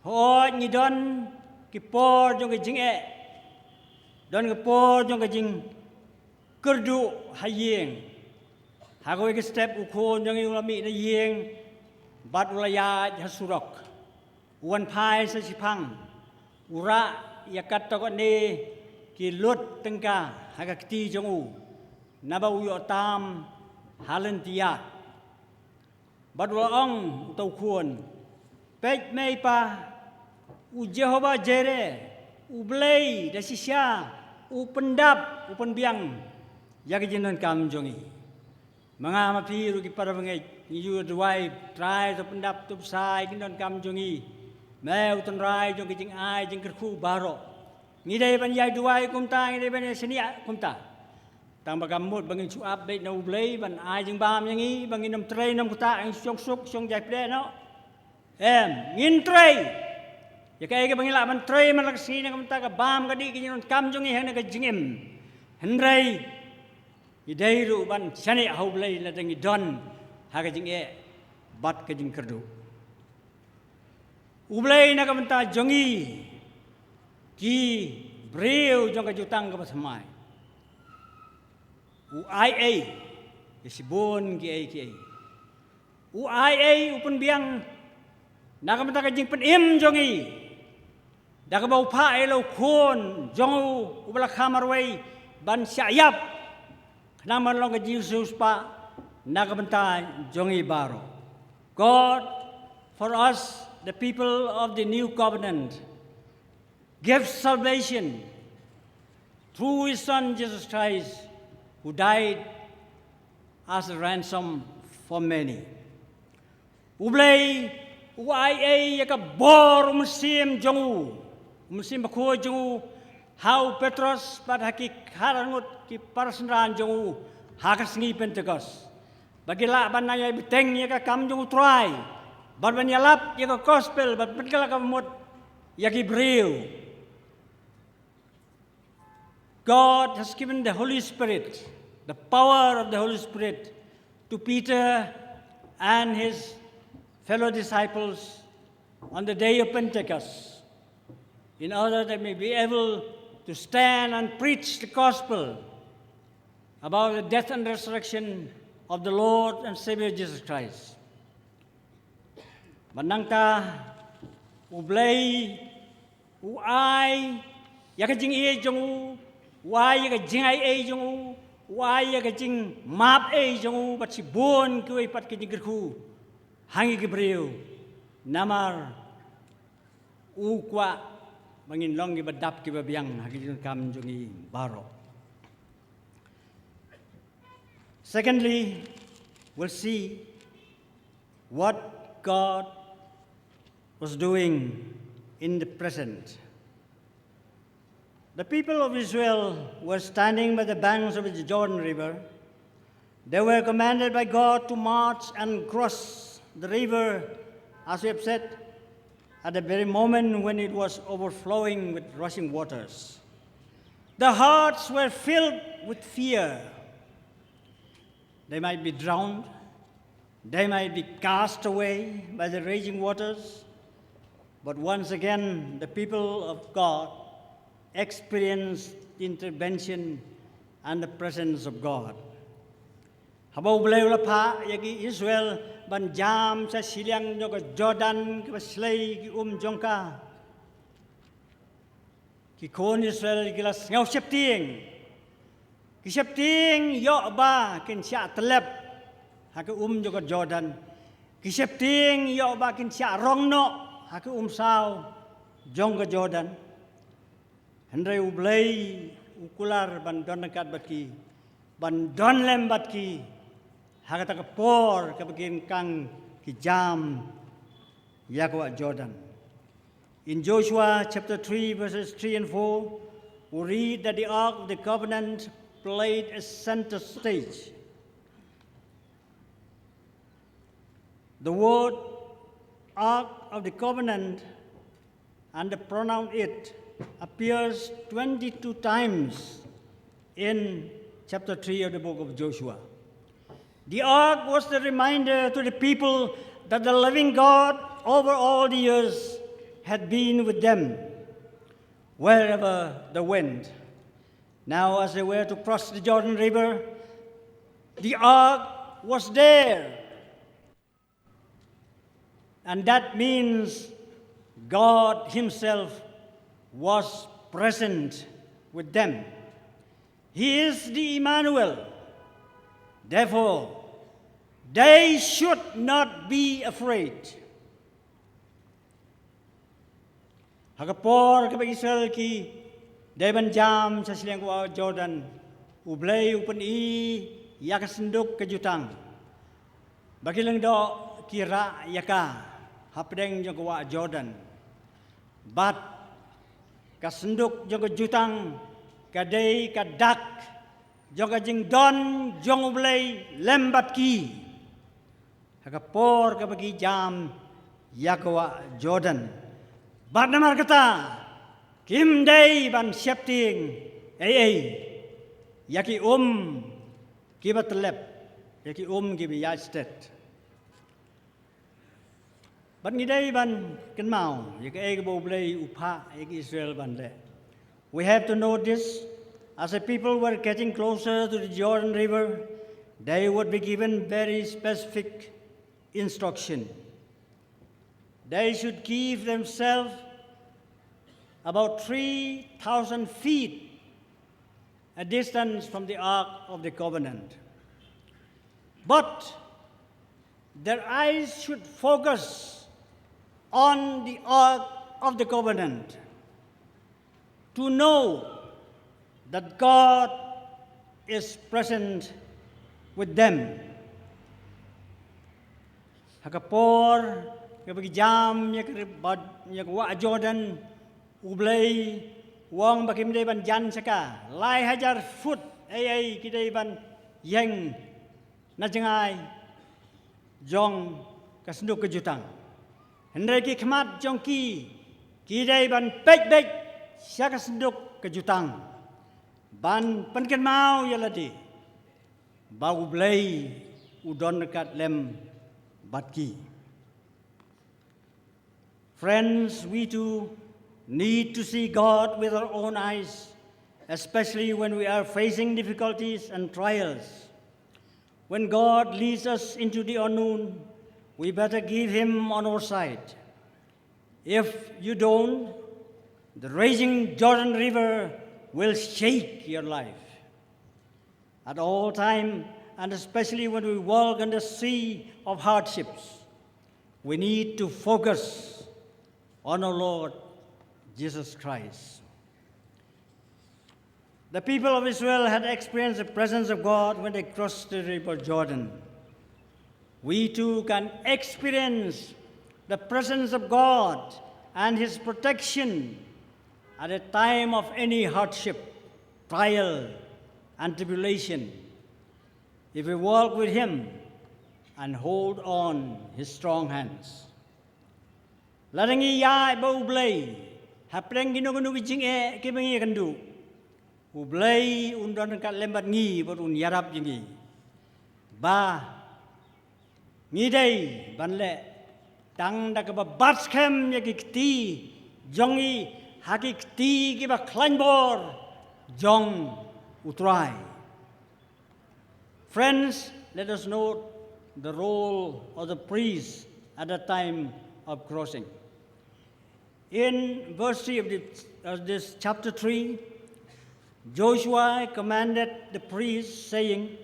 ho ni don ki por jong ge jing don ge por jong ge jing kerdu hayeng ha ko ge step ukun jong u lami na yeng bat ulaya hasurok uan pai sa sipang ura yakat to ni ki lut tengka hagakti jongu naba uyo tam halentia badwa ong tau kuon pej mei pa u Jehovah Jireh u blay da sisya u pendap u penbiang yagi jinon kam jongi mga mapiru ki para mangay you the wife try to pendap tu sai kinon kam jongi Mau tan rai jong kijing ai jing kerku baro. Ngidai ban yai duai kumta ngidai ban senia kumta. Tang bagamut bangin suap bait na ublay ban ai jing bam yang i bangin nam tray nam kuta ang syong suk syong jai ple no. Ngin tray. Ya kaya bangin la ban tray man lak sini kumta ka bam ka di kijing kam jong i hang na ka jingim. Hendrai. Idai ru ban senia ublay la dang i don ha ka jing e bat ka jing kerdu. Ublay na kamanta jongi ki breu jong ka jutang ka pasamay. UIA isibon ki ai. UIA upun biang na kamanta ka jing penim jongi. Da ka bau pa elo kon jongu ubala kamarway ban syayap. Naman long ka Jesus pa na kamanta jongi baro. God for us the people of the new covenant gives salvation through His Son Jesus Christ, who died as a ransom for many. Ublay UIA yaka bor musim jongu, musim bakuo jongu, how Petros pat haki harangut ki parasnran jongu hakas ngi Pentecost. Bagila ban naya biteng yaka kam jongu try. But when you lap, you go gospel, but when you lap, you brave. God has given the Holy Spirit, the power of the Holy Spirit, to Peter and his fellow disciples on the day of Pentecost, in order that they may be able to stand and preach the gospel about the death and resurrection of the Lord and Savior Jesus Christ. Manangta ublay uai ya ka jing e jong uai ya ka jing ai e jong uai ya ka jing map e jong bat si bon ku e pat ka jing ku hangi gibreu namar u kwa mangin long gi badap ki babiang hagi jing kam jong i baro. Secondly, we'll see what God was doing in the present. The people of Israel were standing by the banks of the Jordan River. They were commanded by God to march and cross the river, as we have said, at the very moment when it was overflowing with rushing waters. Their hearts were filled with fear. They might be drowned. They might be cast away by the raging waters. But once again, the people of God experienced the intervention and the presence of God. Habaw belaw la pa yagi Israel ban jam sa silyang nyo ka Jordan ka slay ki jongka. Ki kon Israel gilas ngaw septing. Ki septing yo ba kin siya telep ha ka nyo ka Jordan. Ki septing yo ba kin siya rongno haki sao jong ka Jordan. Hendrai ublay ukular bandon kat batki bandon lem batki hakata ka por ka bagin kang ki jam yakwa Jordan. In Joshua chapter 3 verses 3 and 4 we read that the Ark of the Covenant played a center stage. The word Ark of the Covenant and the pronoun it appears 22 times in chapter 3 of the book of Joshua. The ark was the reminder to the people that the living God over all the years had been with them wherever they went. Now, as they were to cross the Jordan River, the ark was there. And that means God Himself was present with them. He is the Emmanuel. Therefore, they should not be afraid. Hagapor kapag Israel ki Deban jam sa silang kuwa Jordan ublay upan yakasenduk kejutang. Bagi lang do kira yaka hapdeng yung kuwa Jordan. but kasenduk jong kejutang kadai kadak jong kajing don jong ublay lembat ki hakapor kabagi jam yakwa Jordan bat namar kata kim day ban shepting yaki kibat lep yaki gibi yastet ban ngidai ban kan mau yaki bo blay upha yaki Israel ban le. We have to know this. As the people were getting closer to the Jordan River, they would be given very specific instruction. They should keep themselves about 3,000 feet a distance from the Ark of the Covenant. But their eyes should focus on the Ark of the Covenant to know that God is present with them. Hakapor kabagi jam yak wa Jordan ublay wong bakim day ban jan saka lai hajar foot ay kidai ban yang najangai jong kasenduk kejutang hendai ki khmat jong ki kidai ban pek sia kasenduk kejutang ban penken mau yaladi bau blay udon dekat lem batki. Friends, we too need to see God with our own eyes, especially when we are facing difficulties and trials. When God leads us into the unknown, we better give Him on our side. If you don't, the raging Jordan River will shake your life. At all times, and especially when we walk on the sea of hardships, we need to focus on our Lord Jesus Christ. The people of Israel had experienced the presence of God when they crossed the river Jordan. We too can experience the presence of God and His protection at a time of any hardship, trial, and tribulation, if we walk with Him and hold on His strong hands. Larangi ya ba ublay, hapreng ginugunu kijing kibangi kandu. Ublay undon kat lembat ngi barun yarap jingi. Ba ngidai banle tang da ka batskem yakikti jongi hakikti ki ba kleinbor jong utrai. Friends, let us note the role of the priest at the time of crossing. In verse 3 of this chapter 3, Joshua commanded the priests, saying,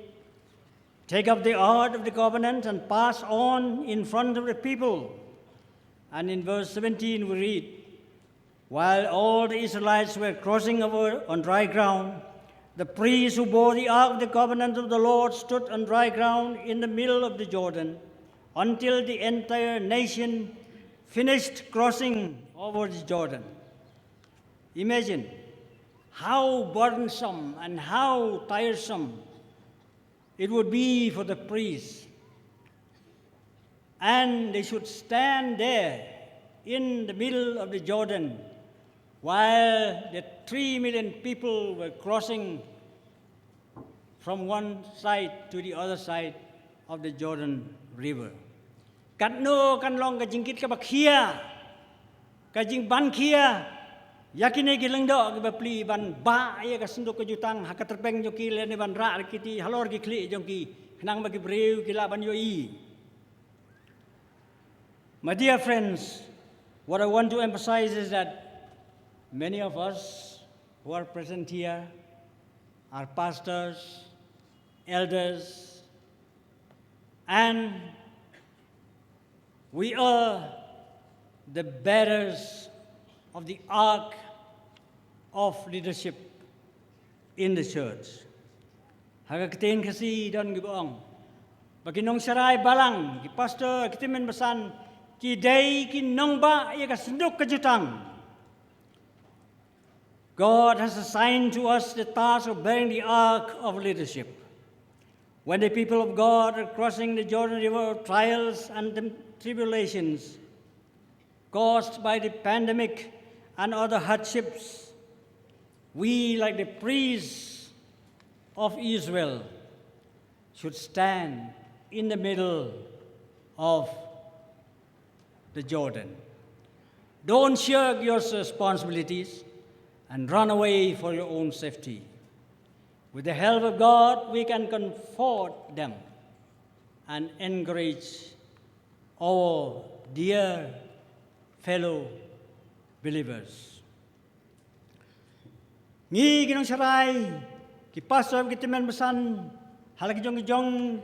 "Take up the ark of the covenant and pass on in front of the people." And in verse 17 we read, "While all the Israelites were crossing over on dry ground, the priests who bore the ark of the covenant of the Lord stood on dry ground in the middle of the Jordan until the entire nation finished crossing over the Jordan." Imagine how burdensome and how tiresome it would be for the priests. And they should stand there in the middle of the Jordan while the 3 million people were crossing from one side to the other side of the Jordan River. Katno kanlong kajingkit ka bakhia, kajing ban kia, yakine gilang do ka bapli ban ba ya ka sundok kejutang hakaterpeng jo ki le ban ra kiti halor ki kli jong ki khnang bagi breu kila ban yo i. My dear friends, what I want to emphasize is that many of us who are present here are pastors, elders, and we are the bearers of the ark of leadership in the church. Hagaktin kasi don gibong. Baginong saray balang, ki pastor kitimen basan, ki day ki nong ba ya ka sundok kejutang, God has assigned to us the task of bearing the ark of leadership. When the people of God are crossing the Jordan River of trials and tribulations caused by the pandemic and other hardships, we, like the priests of Israel, should stand in the middle of the Jordan. Don't shirk your responsibilities and run away for your own safety. With the help of God, we can comfort them and encourage our dear fellow believers. Ngi ginong saray, ki pastor ki temen besan, hal ki jong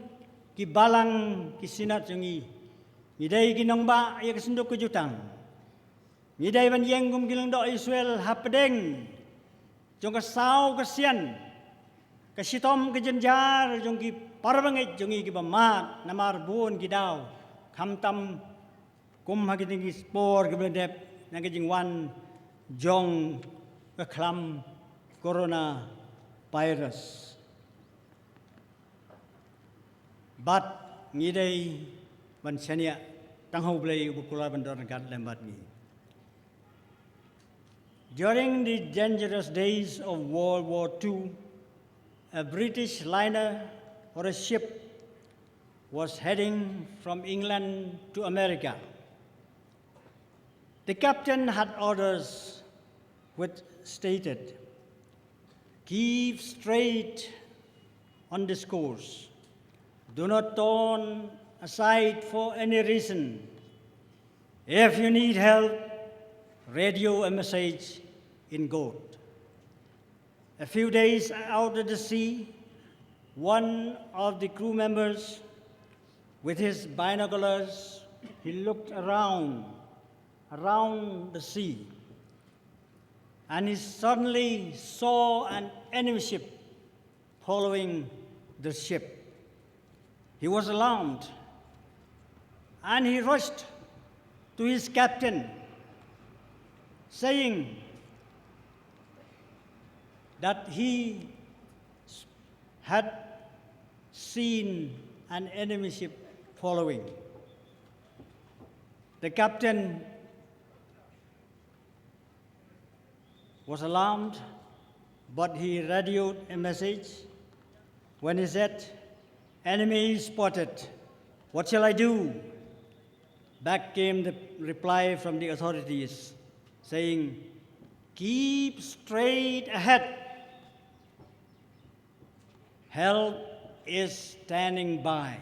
ki balang ki sinat jongi. Ngidai ginong ba ya kesenduk kejutang. Ngidai ban yenggum gilang do Israel hapedeng. Jong kasau kesian. Kasitom kejenjar jong ki parbanget jongi ki bamat namar bun ki daw. Kamtam kum hagiting ki spor ki bledep nang ki jingwan jong keklam corona virus. But ngidai ban senia tanghau blai bukula bandor gat lembat ni. During the dangerous days of World War II, a British liner or a ship was heading from England to America. The captain had orders which stated, "Keep straight on this course. Do not turn aside for any reason. If you need help, radio a message in God." A few days out at the sea, one of the crew members, with his binoculars, he looked around the sea, and he suddenly saw an enemy ship following the ship. He was alarmed, and he rushed to his captain, saying that he had seen an enemy ship following. The captain was alarmed, but he radioed a message. When he said, "Enemy spotted, what shall I do?" Back came the reply from the authorities saying, "Keep straight ahead. Help is standing by."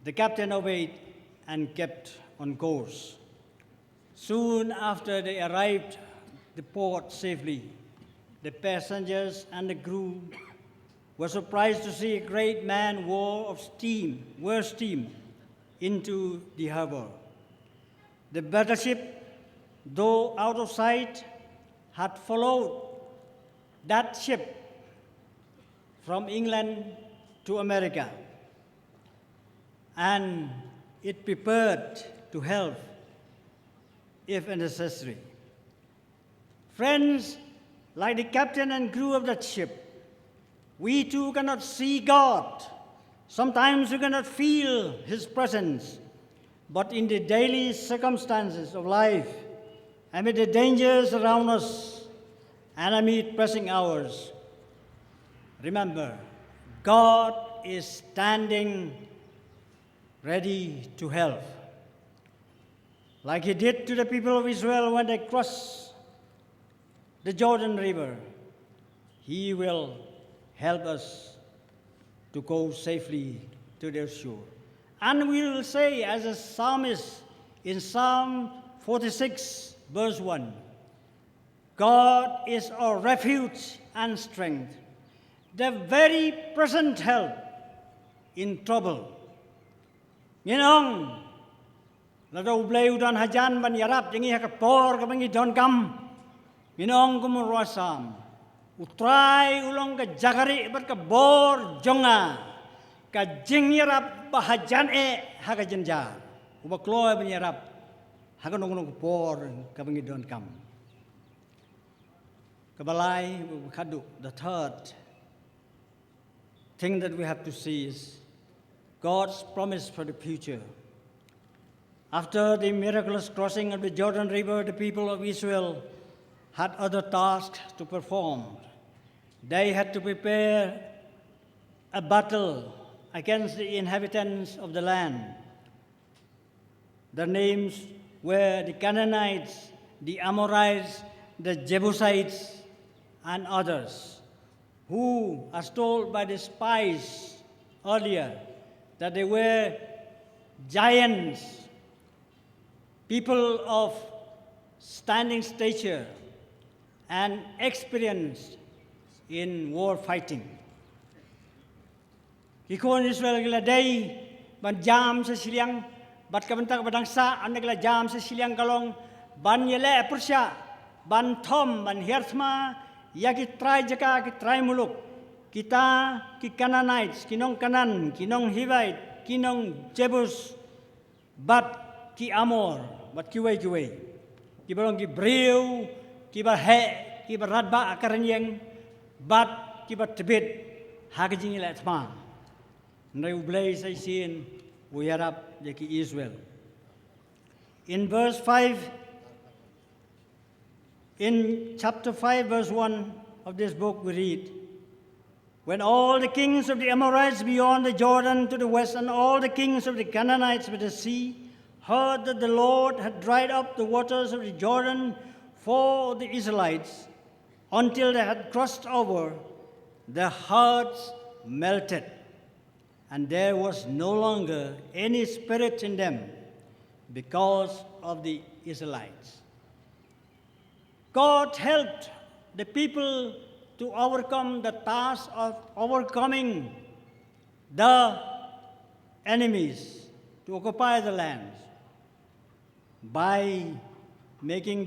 The captain obeyed and kept on course. Soon after they arrived at the port safely, the passengers and the crew were surprised to see a great man whirl steam into the harbor. The battleship, though out of sight, had followed that ship from England to America, and it prepared to help if necessary. Friends, like the captain and crew of that ship, we too cannot see God. Sometimes we cannot feel His presence, but in the daily circumstances of life, amid the dangers around us, and amid pressing hours, remember, God is standing ready to help. Like He did to the people of Israel when they crossed the Jordan River, He will help us to go safely to their shore. And we will say, as a psalmist in Psalm 46, verse 1, "God is our refuge and strength, the very present help in trouble." Nginong, ladaw blay udan hajan ban yarap, jangi hakapor kabangi don kam, nginong kumurwasam, utray ulong ka jagari bat ka bor jonga, ka jing yarap bahajan hakajanjar, ubakloy ban yarap, hakanong kupor kabangi don kam. Kabalai Kadu, the third thing that we have to see is God's promise for the future. After the miraculous crossing of the Jordan River, the people of Israel had other tasks to perform. They had to prepare a battle against the inhabitants of the land. Their names were the Canaanites, the Amorites, the Jebusites, and others, who, as told by the spies earlier, that they were giants, people of standing stature and experienced in war fighting. Kikon Israel gila day ban jam sa siliang bat kabantang badangsa an nagla jam sa siliang kalong ban yele Persia ban Thom ban Herthma ya ki try jaka ki try muluk kita ki Canaanites kinong Kanan kinong Hivite kinong Jebus bat ki Amor bat ki way ki balong ki Breu ki ba he ki ba radba akaranyeng bat ki ba Tibet hagajing ila tma nay ublay sa isin uyarap jaki Israel. In verse 5, in chapter 5, verse 1 of this book, we read, when all the kings of the Amorites beyond the Jordan to the west and all the kings of the Canaanites by the sea heard that the Lord had dried up the waters of the Jordan for the Israelites until they had crossed over, their hearts melted, and there was no longer any spirit in them because of the Israelites. God helped the people to overcome the task of overcoming the enemies, to occupy the lands, by making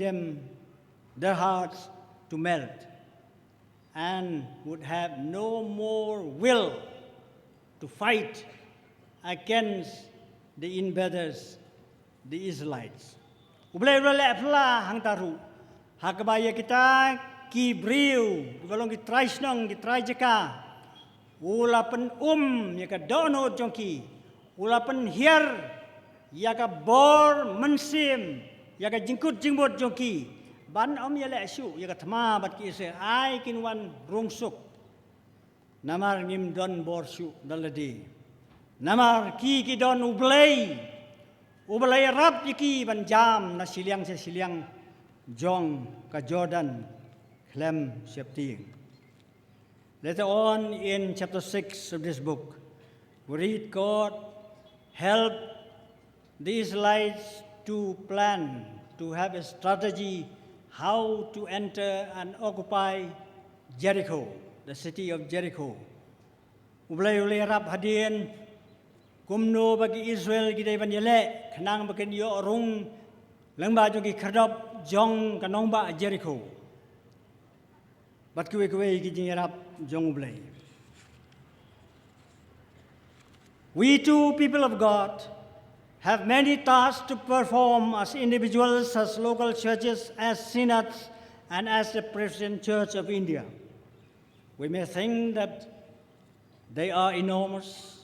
their hearts to melt, and would have no more will to fight against the invaders, the Israelites. Ublay rale pla hang taru hakabaya kita ki briu balong ki traisnong ki trajaka ulapan yaka dono jongki ulapan hier yaka bor mensim yaka jingkut jingbot jongki ban yale asu yaka thama bat ki se ai kinwan rungsuk namar ngim don borsu daladi namar ki don ublay rap yaki ban jam na siliang se siliang jong ka Jordan klem septing. Later on in chapter 6 of this book, we read God helped the Israelites to plan, to have a strategy how to enter and occupy Jericho, the city of Jericho. Ulay rap hadin kumno bagi Israel gidai ban yele kanang bakin yo rung langba jogi khadop jong kanong ba Jericho. Bat kuwe giding rap jong ulay. We too, people of God, have many tasks to perform as individuals, as local churches, as synods, and as the Presbyterian Church of India. We may think that they are enormous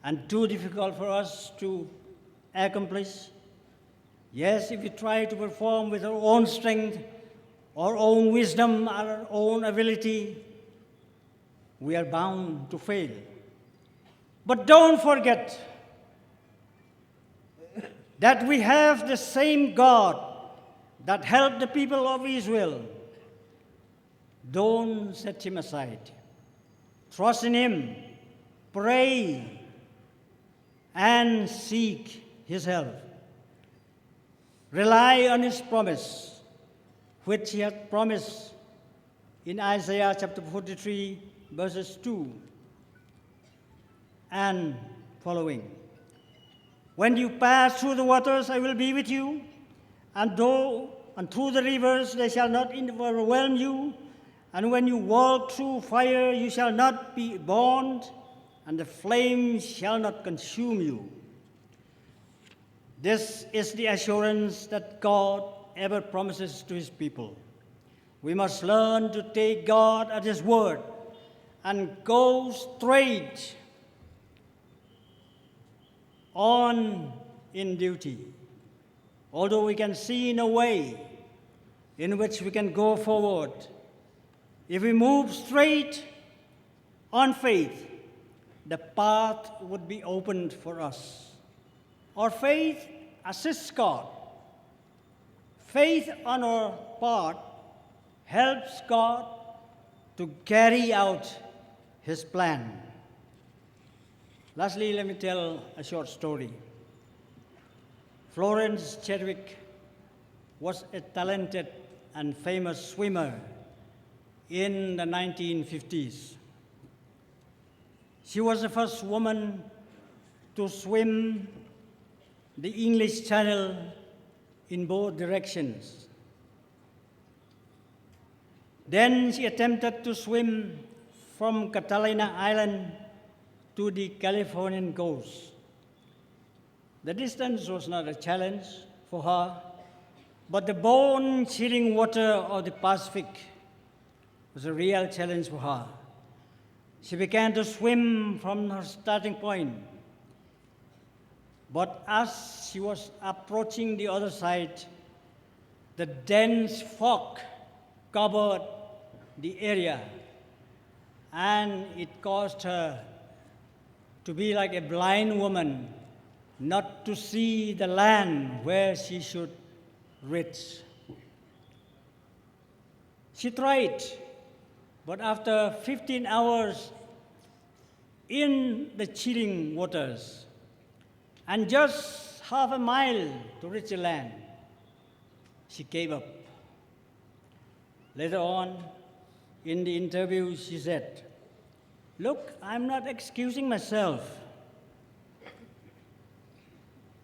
and too difficult for us to accomplish. Yes, if we try to perform with our own strength, our own wisdom, our own ability, we are bound to fail. But don't forget that we have the same God that helped the people of Israel. Don't set him aside. Trust in him, pray, and seek his help. Rely on his promise, which he had promised in Isaiah chapter 43, verses 2 and following. When you pass through the waters, I will be with you, and through the rivers, they shall not overwhelm you. And when you walk through fire, you shall not be burned, and the flames shall not consume you. This is the assurance that God ever promises to his people. We must learn to take God at His word and go straight on in duty. Although we can see no way in which we can go forward, if we move straight on faith, the path would be opened for us. Our faith assists God. Faith on our part helps God to carry out His plan. Lastly, let me tell a short story. Florence Chadwick was a talented and famous swimmer in the 1950s. She was the first woman to swim the English Channel in both directions. Then she attempted to swim from Catalina Island to the Californian coast. The distance was not a challenge for her, but the bone-chilling water of the Pacific was a real challenge for her. She began to swim from her starting point. But as she was approaching the other side, the dense fog covered the area, and it caused her to be like a blind woman, not to see the land where she should reach. She tried, but after 15 hours in the chilling waters and just half a mile to reach the land, she gave up. Later on, in the interview, she said, "Look, I'm not excusing myself.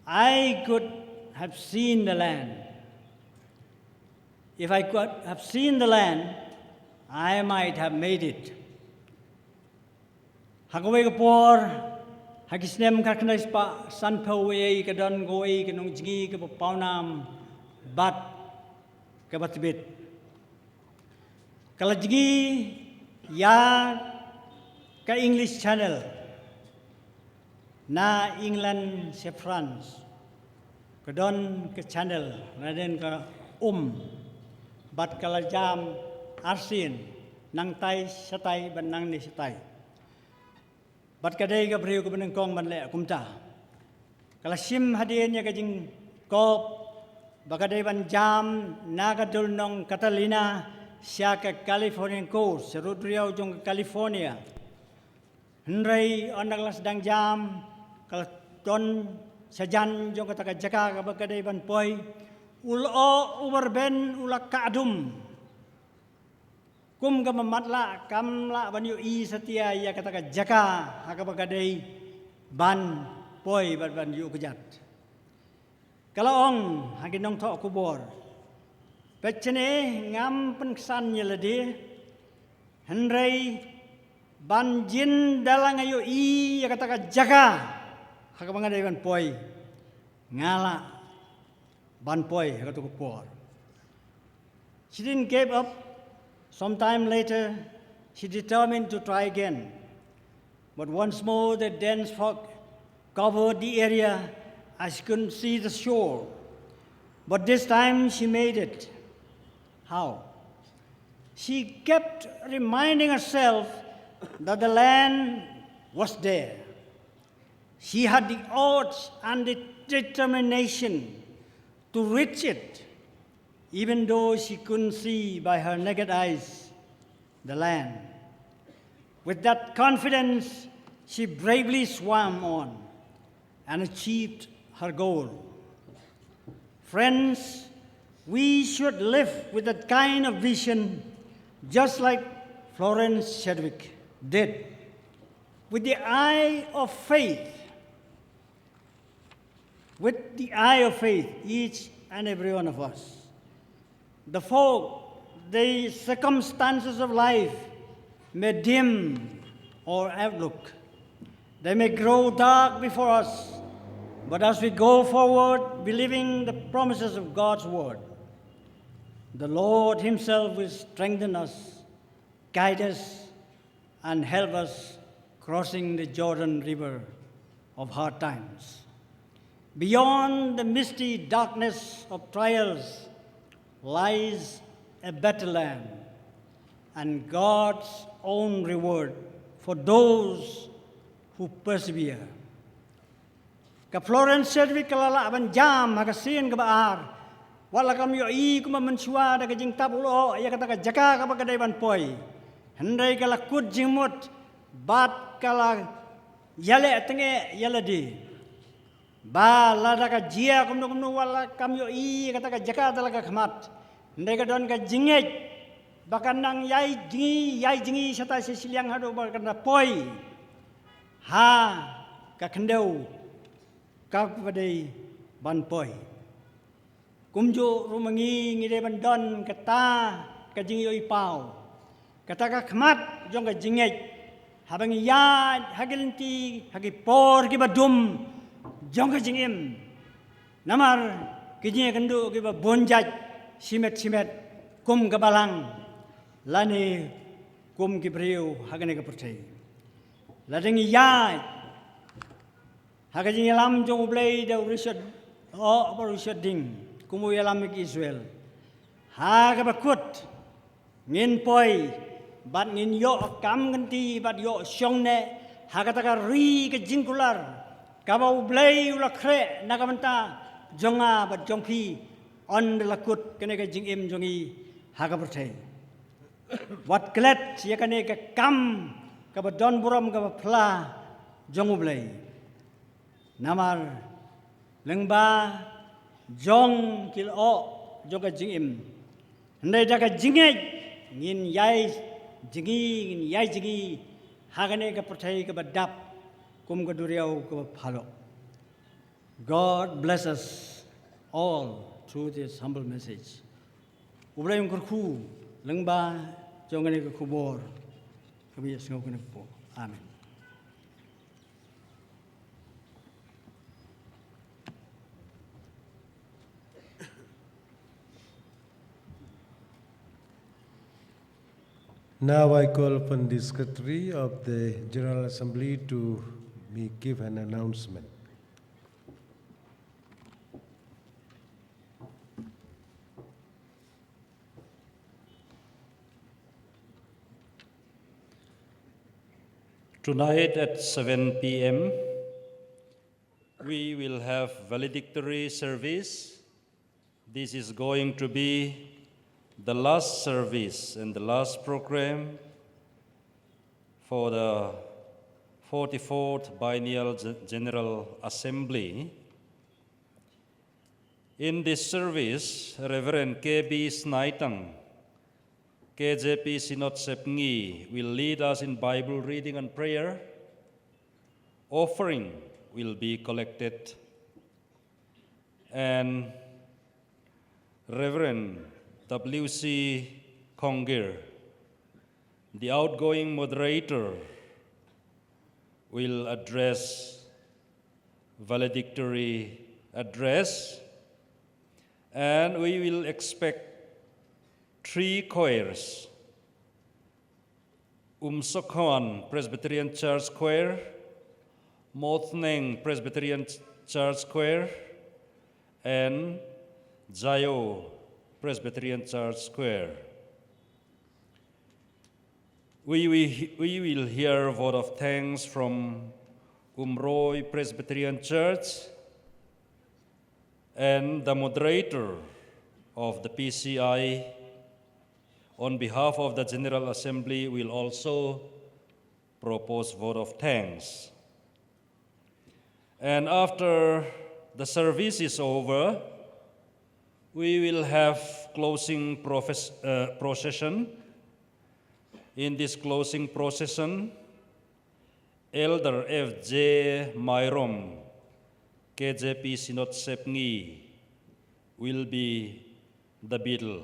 I could have seen the land. If I could have seen the land, I might have made it." Hakaway kapor, hakisnem karkanais pa sanpaway kadon goy kanong jingi kapawnam bat kabatibit. Kalajigi ya ka English Channel na England sa France. Kadon ka channel na din ka bat kalajam arsin nang tay satay banang ni satay. Bat kaday ka priyo ko banang kong manle kumta. Kalasim hadin ya kajing kop bakaday ban jam nagadul nong Catalina siya ka Californian coast sa Rodrigo jong California. Henry on naglas dang jam kalaton sa jan jong kataka jaka kabakaday ban poy ulo uberben ulak kaadum kum kamamatla kamla banyo I satia ya kataka jaka hakabagaday ban poy ban yu kejat kalaong haginong to kubor pechene ngam pensan yeladi Henry banjin dalang ayo I ya kataka jaka hakabagaday ban poy ngala ban poy kataka por. She didn't give up. Sometime later, she determined to try again. But once more, the dense fog covered the area. She couldn't see the shore. But this time, she made it. How? She kept reminding herself that the land was there. She had the odds and the determination to reach it, even though she couldn't see by her naked eyes the land. With that confidence, she bravely swam on and achieved her goal. Friends, we should live with that kind of vision just like Florence Chadwick did, with the eye of faith. With the eye of faith, each and every one of us. The fog, the circumstances of life may dim our outlook. They may grow dark before us, but as we go forward, believing the promises of God's word, the Lord Himself will strengthen us, guide us, and help us crossing the Jordan River of hard times. Beyond the misty darkness of trials lies a better land and God's own reward for those who persevere. Ka Florence Sedwick kalala ban jam hagasin ka baar wala kam yo I kuma mensua da jing tabulo ya kata ka jaka ka bagadai ban poi hendai kala kut jingmut bat kala yale tenge yale di ba lada ka jia kumno wala kam yo I kata ka jaka talaga khamat hendai ka don ka jingej bakan nang yai jingi sata siliang hado bakan poi ha ka kendau các vấn đề ban poi kumjo rumangi ngide ban don kata ka jingi pau kata ka khmat jong ka jingej habang ya hagelinti hagi por ki badum jong ka jingim namar kinya kendu ki ba bonjaj simet kum ka balang lani kum ki priu hagane ka percaya ladeng ya Hagajing yalam jong ublay da Richard Richard ding kumu yalam ki Israel. Hagabakut ngin poi bat ngin yo kam ganti bat yo syongne hagataka ri ke jingkular kaba ublay ulakre nagamanta jonga bat jongpi on lakut kene ke jingim jongi hagapertai. Wat klet ya kene ke kam kaba don buram kaba pla jong ublay. Namar lengba jong kil o joga jingim ndai daga jingej ngin yai jingi hagane ka percaya ka badap kum ka duriau ka phalo. God bless us all through this humble message. Ublay yung kurku lengba jongane ka kubor kabi singaw ka po. Amen. Now I call upon the Secretary of the General Assembly to give an announcement. Tonight at 7 p.m., we will have valedictory service. This is going to be the last service and the last program for the 44th Biennial General Assembly. In this service, Reverend K.B. Snaitang, KJP Synod Sepngi, will lead us in Bible reading and prayer. Offering will be collected, and Reverend W.C. Kongir, the outgoing moderator, will address valedictory address, and we will expect 3 choirs: Sokhoan Presbyterian Church Choir, Mothneng Presbyterian Church Choir, and Jayo Presbyterian Church Choir. We will hear a vote of thanks from Umroi Presbyterian Church, and the moderator of the PCI, on behalf of the General Assembly, will also propose vote of thanks. And after the service is over, we will have closing procession. In this closing procession, Elder F.J. Myrom, KJP Synod Sepngi, will be the beadle.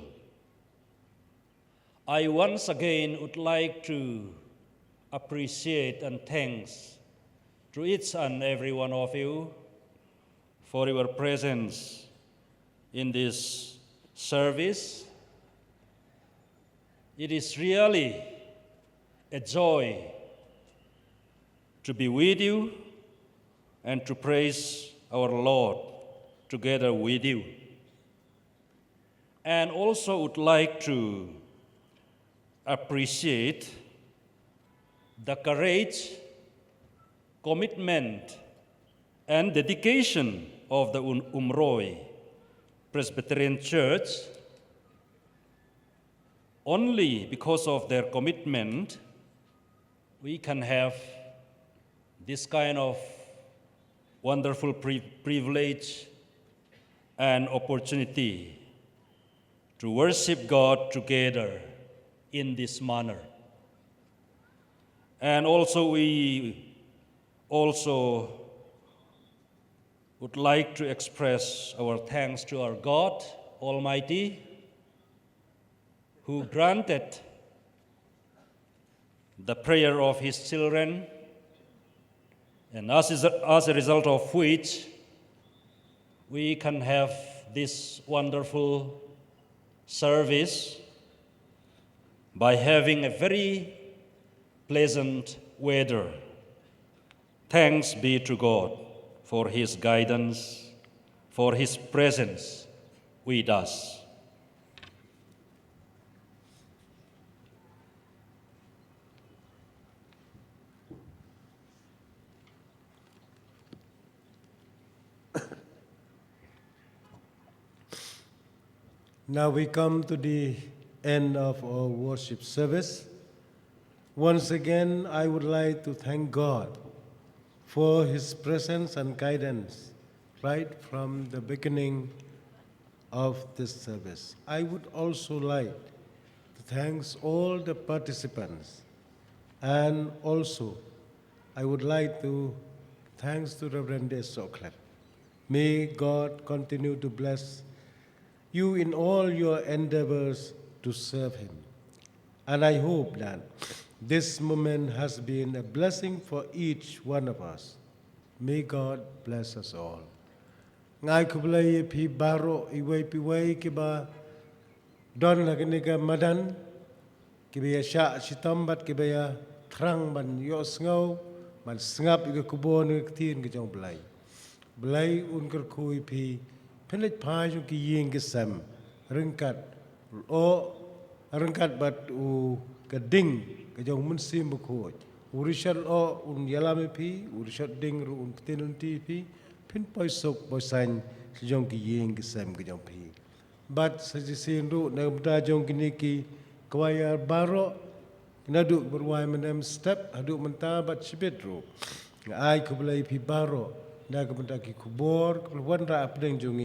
I once again would like to appreciate and thanks to each and every one of you for your presence in this service It is really a joy to be with you and to praise our Lord together with you. And also would like to appreciate the courage, commitment, and dedication of the Umroi Presbyterian Church. Only because of their commitment, we can have this kind of wonderful privilege and opportunity to worship God together in this manner. And also we also would like to express our thanks to our God Almighty, who granted the prayer of His children, and as a result of which we can have this wonderful service by having a very pleasant weather. Thanks be to God for His guidance, for His presence with us. Now we come to the end of our worship service. Once again, I would like to thank God for His presence and guidance right from the beginning of this service. I would also like to thank all the participants, and also I would like to thank to Reverend Soklet. May God continue to bless you in all your endeavors to serve Him. And I hope that this moment has been a blessing for each one of us. May God bless us all. Ngai kublai pi baro iwai piwai kiba don lagniga madan kibaya sha sitambat kibaya trang ban yos ngau man sngap iga kubon tin ke jong blai blai un ker kui pi pelet pai ju ki ying ke sam rengkat bat u keding ke jong mun sim bu urishat o un yalame pi urishat ding ru un tenun ti pi pin poi sok poi san ke jong ki ying ke sam ke jong pi bat sajisin ru na bda jong kini ki kwaya baro naduk berwai menem step aduk menta bat sibet ru ai kublai pi baro na ke benda ki kubor keluan ra apdeng jong